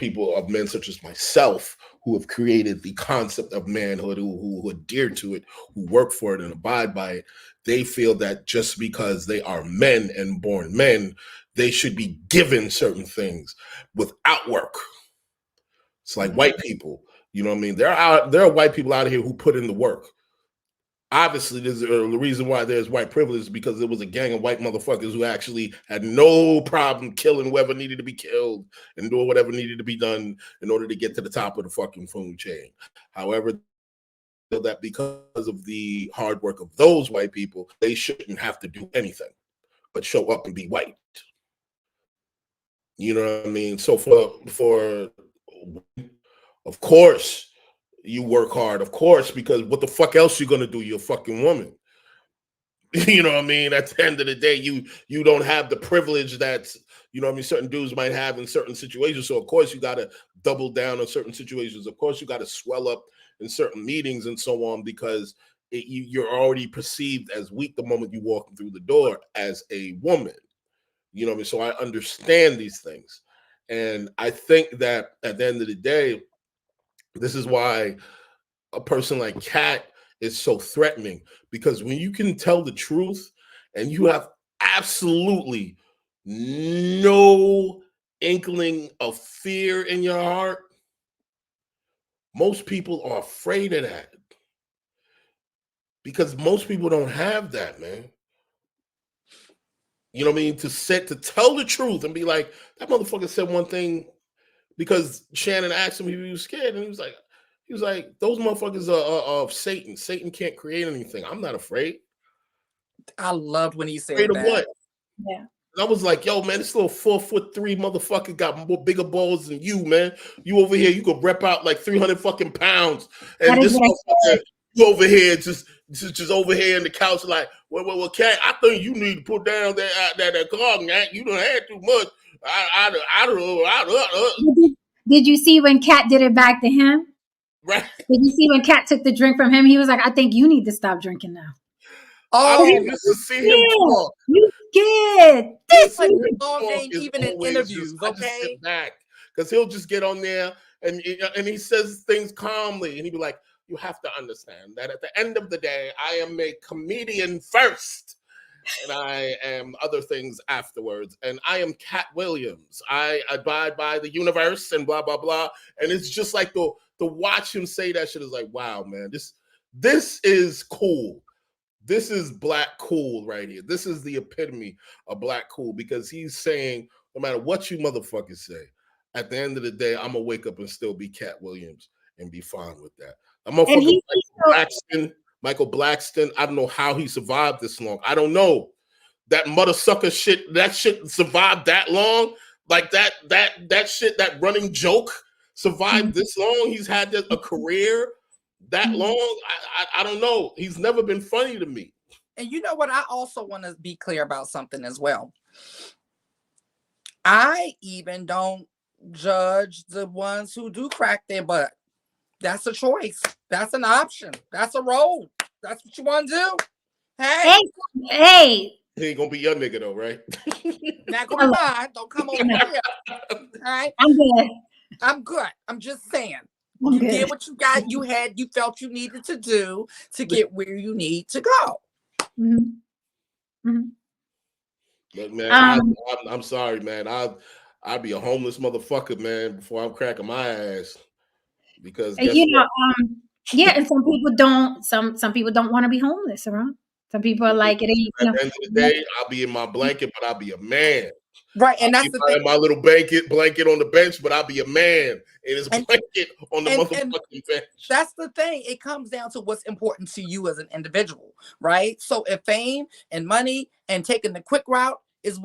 men such as myself, who have created the concept of manhood, who adhere to it, who work for it and abide by it, they feel that just because they are men and born men, they should be given certain things without work. It's like white people, you know what I mean? There are white people out here who put in the work. Obviously, there's the reason why there's white privilege is because there was a gang of white motherfuckers who actually had no problem killing whoever needed to be killed and doing whatever needed to be done in order to get to the top of the fucking food chain. However, that because of the hard work of those white people, they shouldn't have to do anything but show up and be white. You know what I mean? So for of course, you work hard, of course, because what the fuck else you gonna do? You're a fucking woman. You know what I mean? At the end of the day, you don't have the privilege that, you know what I mean, certain dudes might have in certain situations. So of course you gotta double down on certain situations. Of course you gotta swell up in certain meetings and so on, because you're already perceived as weak the moment you walk through the door as a woman. You know what I mean? So I understand these things. And I think that at the end of the day, this is why a person like Katt is so threatening, because when you can tell the truth and you have absolutely no inkling of fear in your heart, most people are afraid of that, because most people don't have that, man. You know what I mean? To tell the truth and be like, that motherfucker said one thing because Shannon asked him if he was scared, and he was like, those motherfuckers are of Satan. Satan can't create anything. I'm not afraid. I loved when he said Afraid of that. what? Yeah. And I was like, yo, man, this little 4'3" motherfucker got more bigger balls than you, man. You over here, you could rep out like 300 fucking pounds, and this motherfucker, you over here just over here in the couch, like, well, Katt, I think you need to put down that car, Nat. You don't have too much. Did you see when Katt did it back to him? Right. Did you see when Katt took the drink from him? He was like, I think you need to stop drinking now. Oh, I just to see him talk. You scared. This like all game, even in interviews, I just sit back, because he'll just get on there and he says things calmly, and he'd be like, you have to understand that at the end of the day, I am a comedian first, and I am other things afterwards. And I am Katt Williams. I abide by the universe and blah, blah, blah. And it's just like to watch him say that shit is like, wow, man, this is cool. This is black cool right here. This is the epitome of black cool, because he's saying, no matter what you motherfuckers say, at the end of the day, I'm gonna wake up and still be Katt Williams and be fine with that. I'm And motherfucking he Michael Blackson. I don't know how he survived this long. I don't know. That mother sucker shit, that shit survived that long. Like that shit, that running joke survived this long. He's had a career that long. I don't know. He's never been funny to me. And you know what? I also want to be clear about something as well. I even don't judge the ones who do crack their butt. That's a choice. That's an option. That's a role. That's what you want to do. Hey. He ain't gonna be your nigga though, right? Not gonna be mine. Don't come over here. All right. I'm good. I'm good. I'm just saying. You did what you got. You felt you needed to do to get where you need to go. But man, I'm sorry, man. I'd be a homeless motherfucker, man, before I'm cracking my ass. Because yeah, and some people don't. Some people don't want to be homeless, around. Some people are like, it ain't. At the end of the day, I'll be in my blanket, but I'll be a man. Right, and that's the thing. My little blanket on the bench, but I'll be a man in his blanket on the motherfucking bench. That's the thing. It comes down to what's important to you as an individual, right? So if fame and money and taking the quick route is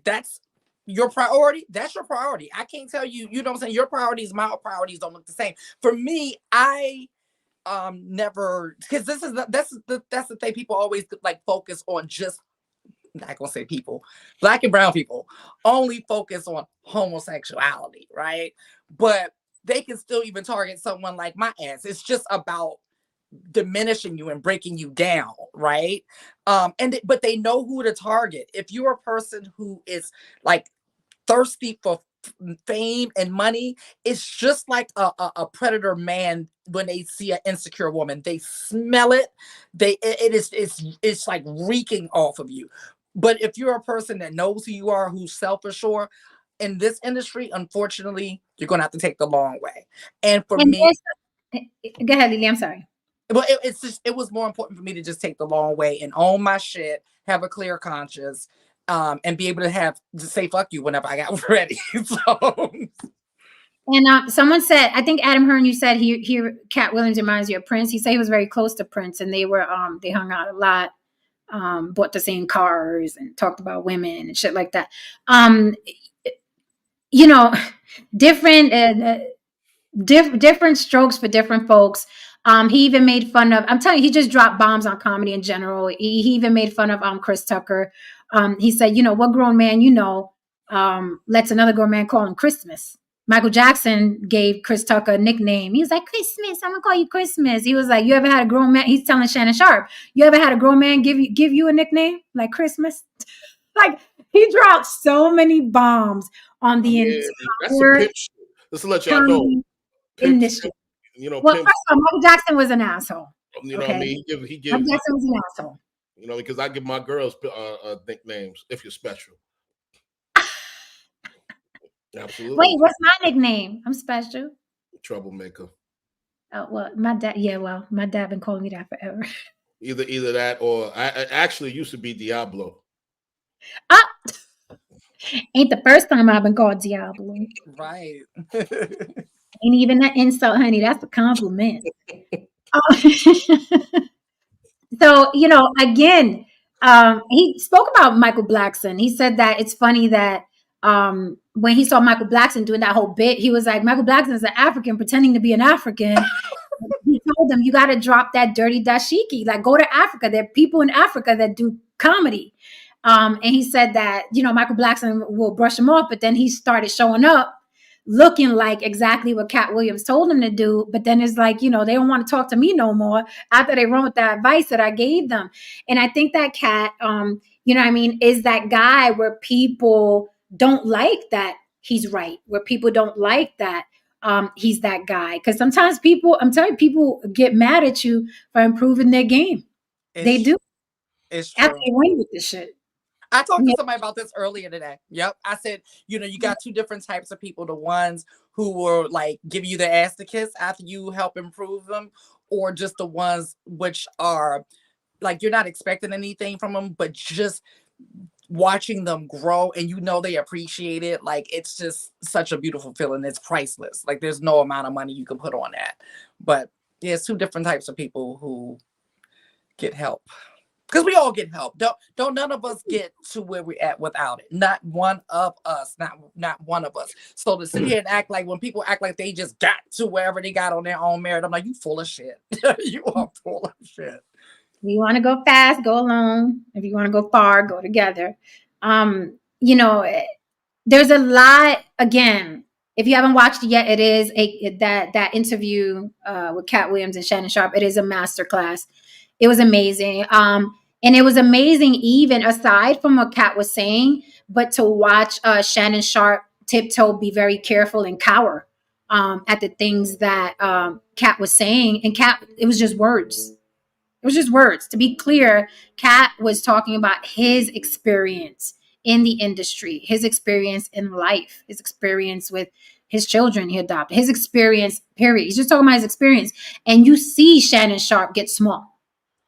that's your priority, that's your priority. I can't tell you, you know what I'm saying? Your priorities, my priorities don't look the same. For me, I never, because that's the thing. People always like focus on just, not gonna say people, Black and brown people only focus on homosexuality, right? But they can still even target someone like my ass. It's just about diminishing you and breaking you down, right? But they know who to target. If you're a person who is like thirsty for fame and money, it's just like a predator man. When they see an insecure woman, they smell it. It's like reeking off of you. But if you're a person that knows who you are, who's self-assured in this industry, unfortunately, you're gonna have to take the long way. And for me, go ahead, Lily. I'm sorry. Well, it was more important for me to just take the long way and own my shit, have a clear conscience, and be able to say fuck you whenever I got ready. So. And someone said, I think Adam Hearn, you said here Katt Williams reminds you of Prince. He said he was very close to Prince, and they hung out a lot, bought the same cars, and talked about women and shit like that. Different strokes for different folks. He even made fun of, I'm telling you, he just dropped bombs on comedy in general. He even made fun of Chris Tucker. He said, what grown man lets another grown man call him Christmas. Michael Jackson gave Chris Tucker a nickname. He was like, Christmas, I'm gonna call you Christmas. He was like, you ever had a grown man? He's telling Shannon Sharp, you ever had a grown man give you a nickname like Christmas? Like, he dropped so many bombs on the entire. Just to let y'all know. In this shit. Well, first of all, Michael Jackson was an asshole. You know what I mean? Michael Jackson was an asshole. Because I give my girls nicknames if you're special. Absolutely. Wait, what's my nickname? I'm special. Troublemaker. Oh, well, my dad been calling me that forever. Either that or I actually used to be Diablo. Ain't the first time I've been called Diablo. Right. Ain't even that insult, honey. That's a compliment. So, again, he spoke about Michael Blackson. He said that it's funny that when he saw Michael Blackson doing that whole bit, he was like, Michael Blackson is an African pretending to be an African. He told them, you got to drop that dirty dashiki. Like, go to Africa. There are people in Africa that do comedy. And he said that, Michael Blackson will brush him off, but then he started showing up looking like exactly what Katt Williams told him to do. But then it's like, they don't want to talk to me no more after they run with that advice that I gave them. And I think that Katt, is that guy where people don't like that he's right, where people don't like that he's that guy. Because sometimes people get mad at you for improving their game. They do. It's true. After they win with this shit. I talked to somebody about this earlier today. Yep. I said, you got two different types of people. The ones who will like give you the ass to kiss after you help improve them, or just the ones which are like, you're not expecting anything from them, but just watching them grow, and you know they appreciate it. Like, it's just such a beautiful feeling. It's priceless. Like, there's no amount of money you can put on that. But there's two different types of people who get help. Because we all get help. Don't none of us get to where we're at without it. Not one of us. Not one of us. So to sit here and act like, when people act like they just got to wherever they got on their own merit, I'm like, you full of shit. You are full of shit. If you want to go fast, go alone. If you want to go far, go together. You know, there's a lot. Again, if you haven't watched it yet, it is that interview with Katt Williams and Shannon Sharpe. It is a masterclass. It was amazing. And it was amazing, even aside from what Katt was saying, but to watch Shannon Sharpe tiptoe, be very careful, and cower at the things that Katt was saying. And Katt, it was just words. It was just words. To be clear, Katt was talking about his experience in the industry, his experience in life, his experience with his children he adopted, his experience, period. He's just talking about his experience. And you see Shannon Sharpe get small.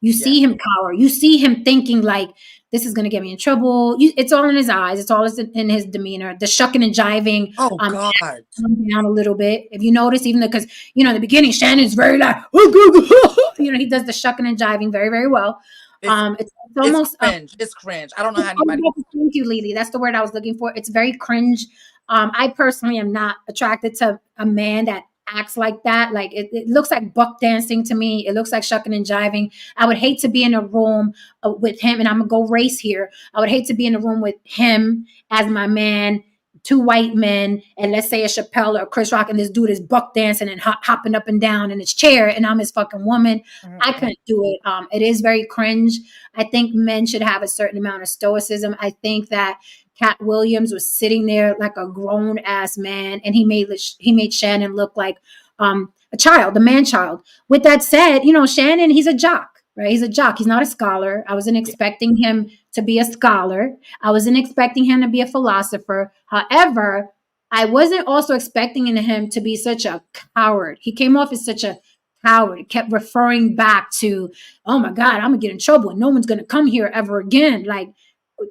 You see him cower. You see him thinking like, this is going to get me in trouble. It's all in his eyes. It's all in his demeanor. The shucking and jiving. Oh, God. Down a little bit. If you notice, even because, you know, in the beginning, Shannon's very like, you know, he does the shucking and jiving very, very well. It's almost cringe. It's cringe. I don't know how anybody. Thank you, Lily. That's the word I was looking for. It's very cringe. I personally am not attracted to a man that acts like that. Like it looks like buck dancing to me. It looks like shucking and jiving. I would hate to be in a room with him, and I'm gonna go race here. I would hate to be in a room with him as my man, two white men, and let's say a Chappelle or Chris Rock, and this dude is buck dancing and hopping up and down in his chair, and I'm his fucking woman. Mm-hmm. I couldn't do it. It is very cringe. I think men should have a certain amount of stoicism. I think that Katt Williams was sitting there like a grown ass man, and he made Shannon look like a child, a man child. With that said, you know, Shannon, he's a jock, right? He's a jock. He's not a scholar. I wasn't expecting him to be a scholar. I wasn't expecting him to be a philosopher. However, I wasn't also expecting him to be such a coward. He came off as such a coward. He kept referring back to, oh my God, I'm gonna get in trouble and no one's gonna come here ever again. Like,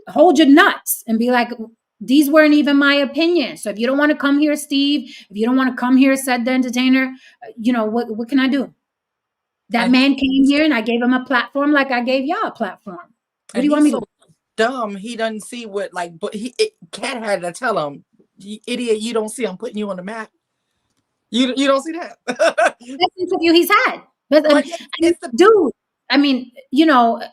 hold your nuts and be like, these weren't even my opinion. So if you don't want to come here, Steve, if you don't want to come here, said the entertainer, you know, what can I do? That man came here and I gave him a platform like I gave y'all a platform. What do you want me to do? Dumb. He doesn't see what, like, but Katt had to tell him, you idiot, you don't see I'm putting you on the map. You don't see that. That's the interview he's had. But, dude, I mean, you know,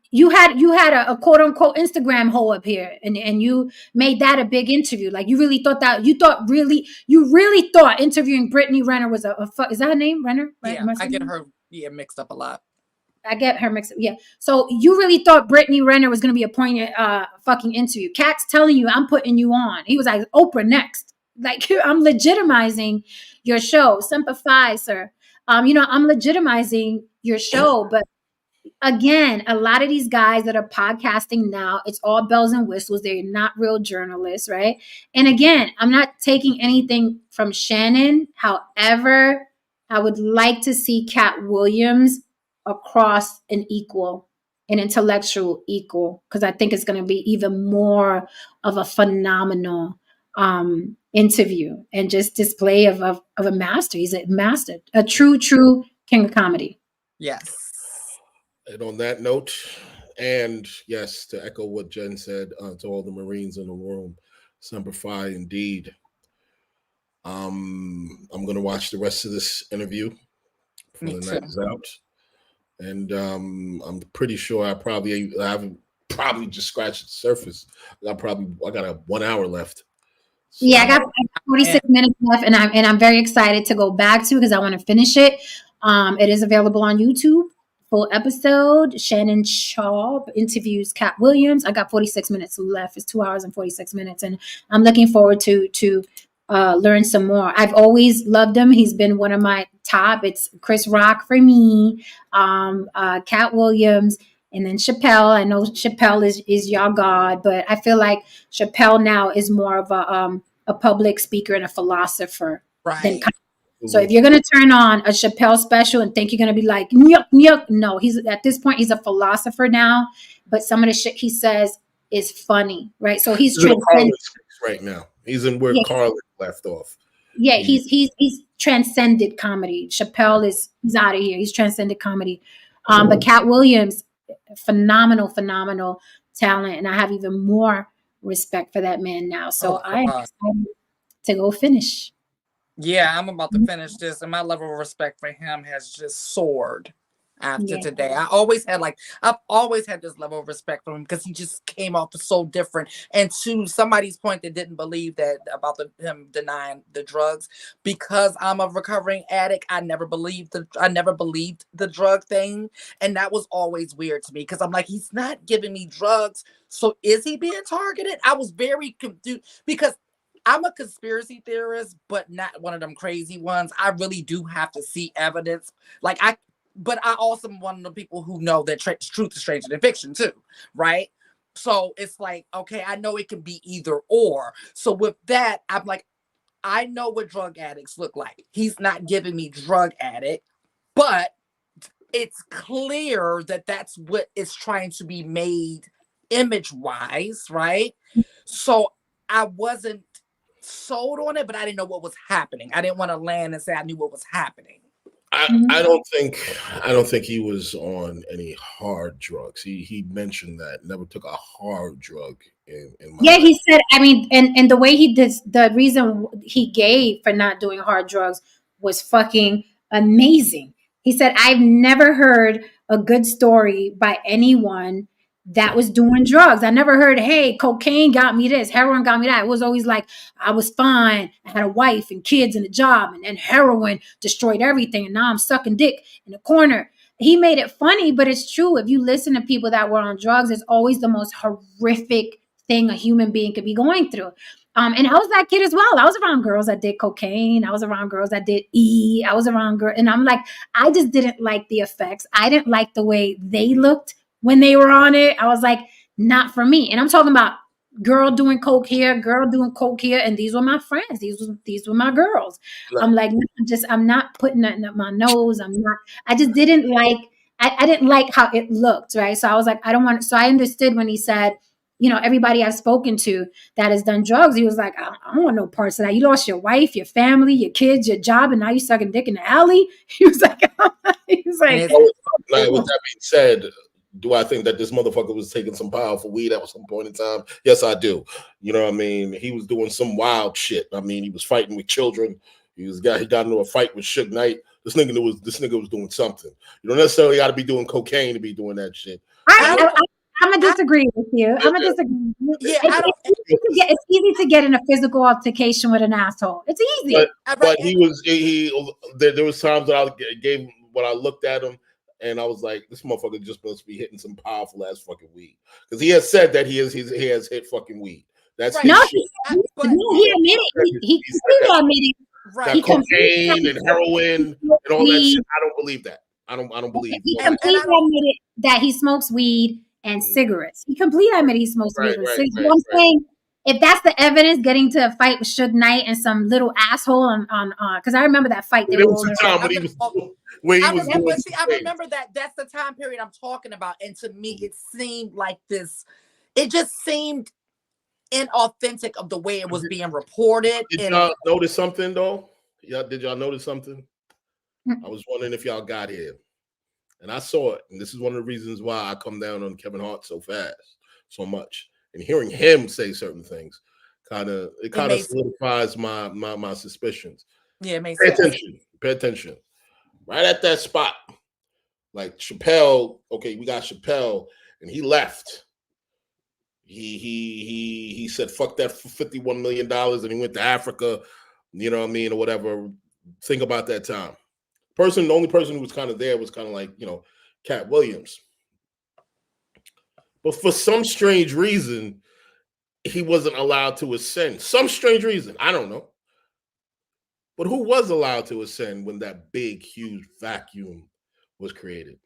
you had a quote unquote Instagram hoe up here, and you made that a big interview. Like, you really thought that, you really thought interviewing Brittany Renner was is that her name, Renner? Right? Yeah, I get her mixed up a lot. I get her mixed up. Yeah. So you really thought Brittany Renner was going to be a poignant fucking interview. Katt's telling you, I'm putting you on. He was like, Oprah next. Like, I'm legitimizing your show. Semper Fi, sir. You know, I'm legitimizing your show, but again, a lot of these guys that are podcasting now, it's all bells and whistles. They're not real journalists, right? And again, I'm not taking anything from Shannon. However, I would like to see Katt Williams across an intellectual equal, because I think it's going to be even more of a phenomenal interview and just display of a master. He's a master, a true king of comedy. Yes. And on that note, and yes, to echo what Jen said, to all the Marines in the room, Semper Fi indeed. I'm going to watch the rest of this interview before the night is out. And I'm pretty sure I haven't just scratched the surface. I got 1 hour left. So, yeah, I got 46 minutes left, and I'm very excited to go back to, because I want to finish it. It is available on YouTube. Full episode. Shannon Sharpe interviews Katt Williams. I got 46 minutes left. It's 2 hours and 46 minutes, and I'm looking forward to learn some more. I've always loved him. He's been one of my top. It's Chris Rock for me, Katt Williams, and then Chappelle. I know Chappelle is your god, but I feel like Chappelle now is more of a public speaker and a philosopher. Right. So if you're going to turn on a Chappelle special and think you're going to be like, nyuk, nyuk, no, at this point, he's a philosopher now. But some of the shit he says is funny, right? So he's He's in a Carlin transcended. space right now. He's in where Yeah, Carlin left off. yeah, he's transcended comedy. Chappelle he's out of here. He's transcended comedy. But Katt Williams, phenomenal talent, and I have even more respect for that man now. So Oh I am God. excited to go finish. Yeah, I'm about to finish this, and my level of respect for him has just soared after Yeah. today. I've always had this level of respect for him because he just came off so different. And to somebody's point that didn't believe that about him denying the drugs, because I'm a recovering addict, I never believed the drug thing, and that was always weird to me because I'm like, he's not giving me drugs, so is he being targeted? I was very confused because I'm a conspiracy theorist, but not one of them crazy ones. I really do have to see evidence. But I also am one of the people who know that truth is stranger than fiction too, right? So it's like, okay, I know it can be either or. So with that, I'm like, I know what drug addicts look like. He's not giving me drug addict, but it's clear that that's what is trying to be made image-wise, right? So I wasn't sold on it, but I didn't know what was happening. I didn't want to land and say I knew what was happening. I don't think he was on any hard drugs. He mentioned that never took a hard drug in my Yeah, life. he said, I mean, and the way he did, the reason he gave for not doing hard drugs was fucking amazing. He said, I've never heard a good story by anyone that was doing drugs. I never heard, hey, cocaine got me this, heroin got me that. It was always like, I was fine. I had a wife and kids and a job, and then heroin destroyed everything. And now I'm sucking dick in the corner. He made it funny, but it's true. If you listen to people that were on drugs, it's always the most horrific thing a human being could be going through. And I was that kid as well. I was around girls that did cocaine. I was around girls that did E. I was around girls. And I'm like, I just didn't like the effects. I didn't like the way they looked when they were on it. I was like, not for me. And I'm talking about girl doing coke here, girl doing coke here. And these were my friends. These were my girls. I'm like, I'm not putting nothing up my nose. I just didn't like, I didn't like how it looked. Right. So I was like, I don't want, so I understood when he said, you know, everybody I've spoken to that has done drugs, he was like, I don't want no parts of that. You lost your wife, your family, your kids, your job, and now you sucking dick in the alley. He was like, with that being said, do I think that this motherfucker was taking some powerful weed at some point in time? Yes, I do. You know what I mean? He was doing some wild shit. I mean, he was fighting with children. He got into a fight with Suge Knight. This nigga was doing something. You don't necessarily got to be doing cocaine to be doing that shit. I'm gonna disagree with you. I'm gonna disagree with you. Yeah, it's easy to get in a physical altercation with an asshole. It's easy. But there was times that I gave when I looked at him and I was like, this motherfucker just must be hitting some powerful ass fucking weed. Because he has said that he has hit fucking weed. That's right. He admitted it. He completely admitted that cocaine and heroin and all that shit. I don't believe that. I don't believe. He completely admitted that he smokes weed and cigarettes. He completely admitted he smokes weed and cigarettes. I'm saying, if that's the evidence, getting to a fight with Suge Knight and some little asshole on because I remember that fight. There was a time when he was doing. I remember that. That's the time period I'm talking about, and to me, it seemed like this. It just seemed inauthentic of the way it was being reported. Did y'all notice something though? Did y'all notice something? I was wondering if y'all got here. And I saw it. And this is one of the reasons why I come down on Kevin Hart so so much. And hearing him say certain things kind of solidifies my suspicions. Yeah, it makes sense. Pay attention. Right at that spot. Like Chappelle, okay, we got Chappelle, and he left. He said fuck that for $51 million, and he went to Africa, you know what I mean, or whatever. Think about that time. The only person who was kind of there was kind of like, you know, Katt Williams. But for some strange reason, he wasn't allowed to ascend. Some strange reason. I don't know. But who was allowed to ascend when that big, huge vacuum was created?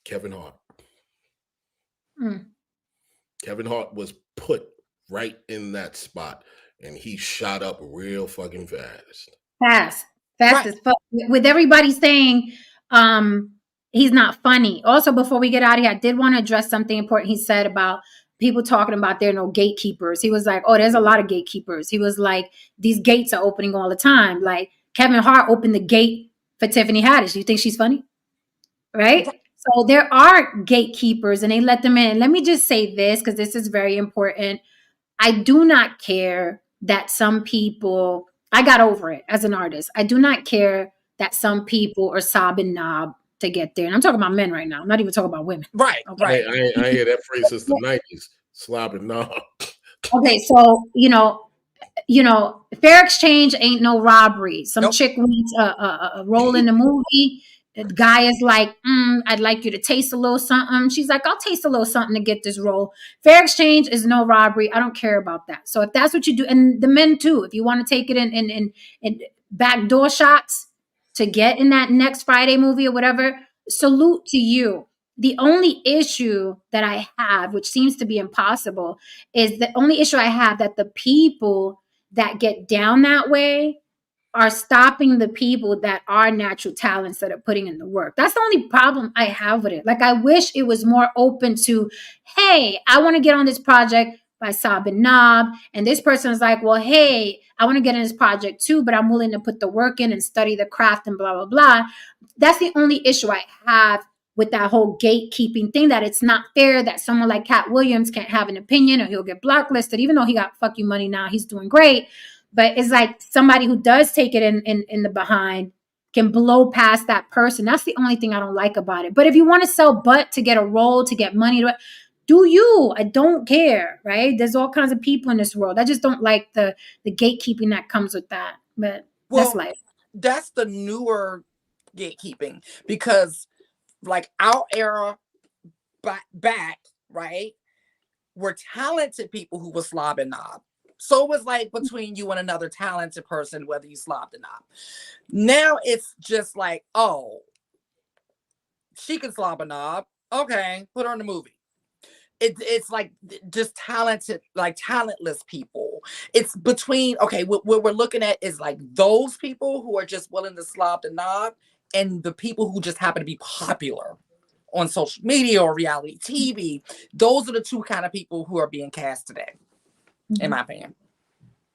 Kevin Hart. Kevin Hart was put right in that spot, and he shot up real fucking fast. Fast as fuck. With everybody saying he's not funny. Also, before we get out of here, I did want to address something important he said about people talking about there are no gatekeepers. He was like, oh, there's a lot of gatekeepers. He was like, these gates are opening all the time. Like Kevin Hart opened the gate for Tiffany Haddish. Do you think she's funny? Right? So there are gatekeepers and they let them in. Let me just say this, because this is very important. I do not care that some people, I got over it as an artist. I do not care that some people are sobbing knob to get there. And I'm talking about men right now. I'm not even talking about women. Right, Okay. right. I hear that phrase since the 90s. Slobbing knob. Okay, so fair exchange ain't no robbery. Some Nope. chick wants a role in the movie. The guy is like, I'd like you to taste a little something. She's like, I'll taste a little something to get this role. Fair exchange is no robbery. I don't care about that. So if that's what you do, and the men too, if you want to take it in backdoor shots to get in that next Friday movie or whatever, salute to you. The only issue that I have, which seems to be impossible, is the only issue I have that the people that get down that way are stopping the people that are natural talents that are putting in the work. That's the only problem I have with it. Like, I wish it was more open to, hey, I want to get on this project by Sabin Knob. And this person is like, well, hey, I want to get in this project too, but I'm willing to put the work in and study the craft and blah, blah, blah. That's the only issue I have with that whole gatekeeping thing, that it's not fair that someone like Katt Williams can't have an opinion or he'll get blacklisted, even though he got fuck you money now, he's doing great. But it's like somebody who does take it in the behind can blow past that person. That's the only thing I don't like about it. But if you want to sell butt to get a role, to get money, do you? I don't care, right? There's all kinds of people in this world. I just don't like the gatekeeping that comes with that. But that's life. That's the newer gatekeeping, because like our era back, right, were talented people who were slob and knob. So it was like between you and another talented person, whether you slobbed or not. Now it's just like, oh, she can slob a knob. Okay, put her in the movie. It's like just talented, like talentless people. It's between, okay, what we're looking at is like those people who are just willing to slob the knob, and the people who just happen to be popular on social media or reality TV. Those are the two kind of people who are being cast today, in my opinion.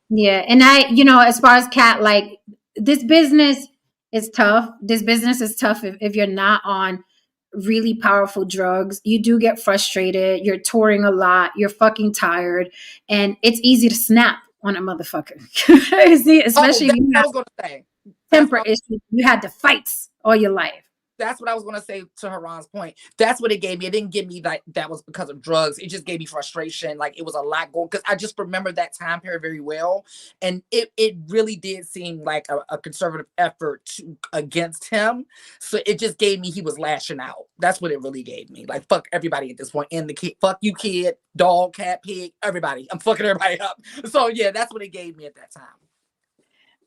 Yeah. And as far as Katt, like, this business is tough. This business is tough if you're not on really powerful drugs. You do get frustrated. You're touring a lot. You're fucking tired. And it's easy to snap on a motherfucker. Especially if you have temper issues. You had the fights all your life. That's what I was going to say to Haran's point. That's what it gave me. It didn't give me like that was because of drugs. It just gave me frustration. Like, it was a lot going, because I just remember that time period very well. And it really did seem like a conservative effort against him. So it just gave me, he was lashing out. That's what it really gave me. Like, fuck everybody at this point. And the kid, fuck you, kid, dog, cat, pig, everybody. I'm fucking everybody up. So yeah, that's what it gave me at that time.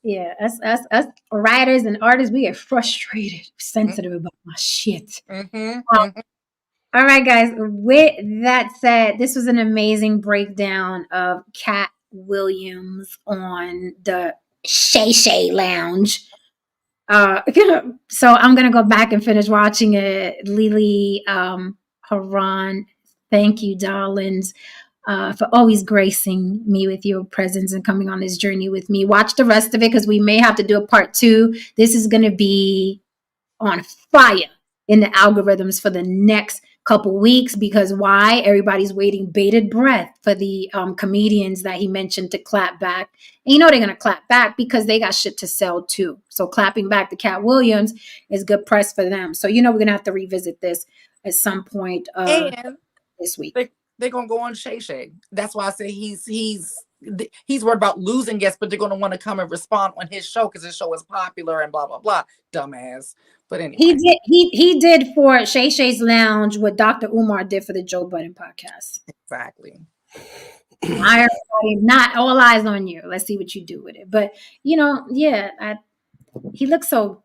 Yeah, us writers and artists, we get frustrated, sensitive about my shit. All right, guys. With that said, this was an amazing breakdown of Katt Williams on the Shay Shay Lounge. So I'm gonna go back and finish watching it. Lily, Haran, thank you, darlings. For always gracing me with your presence and coming on this journey with me. Watch the rest of it, because we may have to do a part 2. This is going to be on fire in the algorithms for the next couple weeks, because why? Everybody's waiting bated breath for the comedians that he mentioned to clap back. And they're going to clap back because they got shit to sell too. So clapping back to Katt Williams is good press for them. So we're going to have to revisit this at some point this week. They're gonna go on Shay Shay. That's why I say he's worried about losing guests, but they're gonna want to come and respond on his show because his show is popular and blah blah blah. Dumbass. But anyway, he did for Shay Shay's Lounge what Dr. Umar did for the Joe Budden podcast. Exactly. Not all eyes on you. Let's see what you do with it. But he looks so.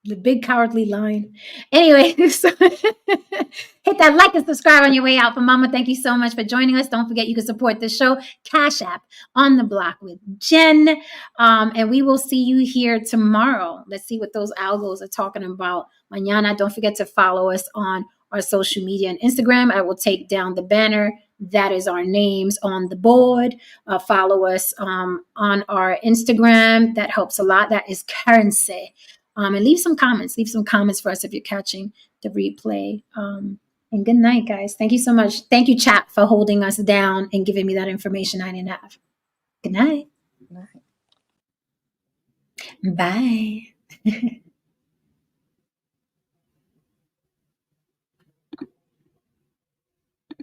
The big cowardly lion. Anyway, so hit that like and subscribe on your way out. For Mama, thank you so much for joining us. Don't forget you can support the show. Cash App on the block with Jen. And we will see you here tomorrow. Let's see what those algos are talking about. Mañana, don't forget to follow us on our social media and Instagram. I will take down the banner That is our names on the board. Follow us on our Instagram. That helps a lot. That is currency. And leave some comments. Leave some comments for us if you're catching the replay. And good night, guys. Thank you so much. Thank you, chat, for holding us down and giving me that information I didn't have. Good night. Nice. Bye.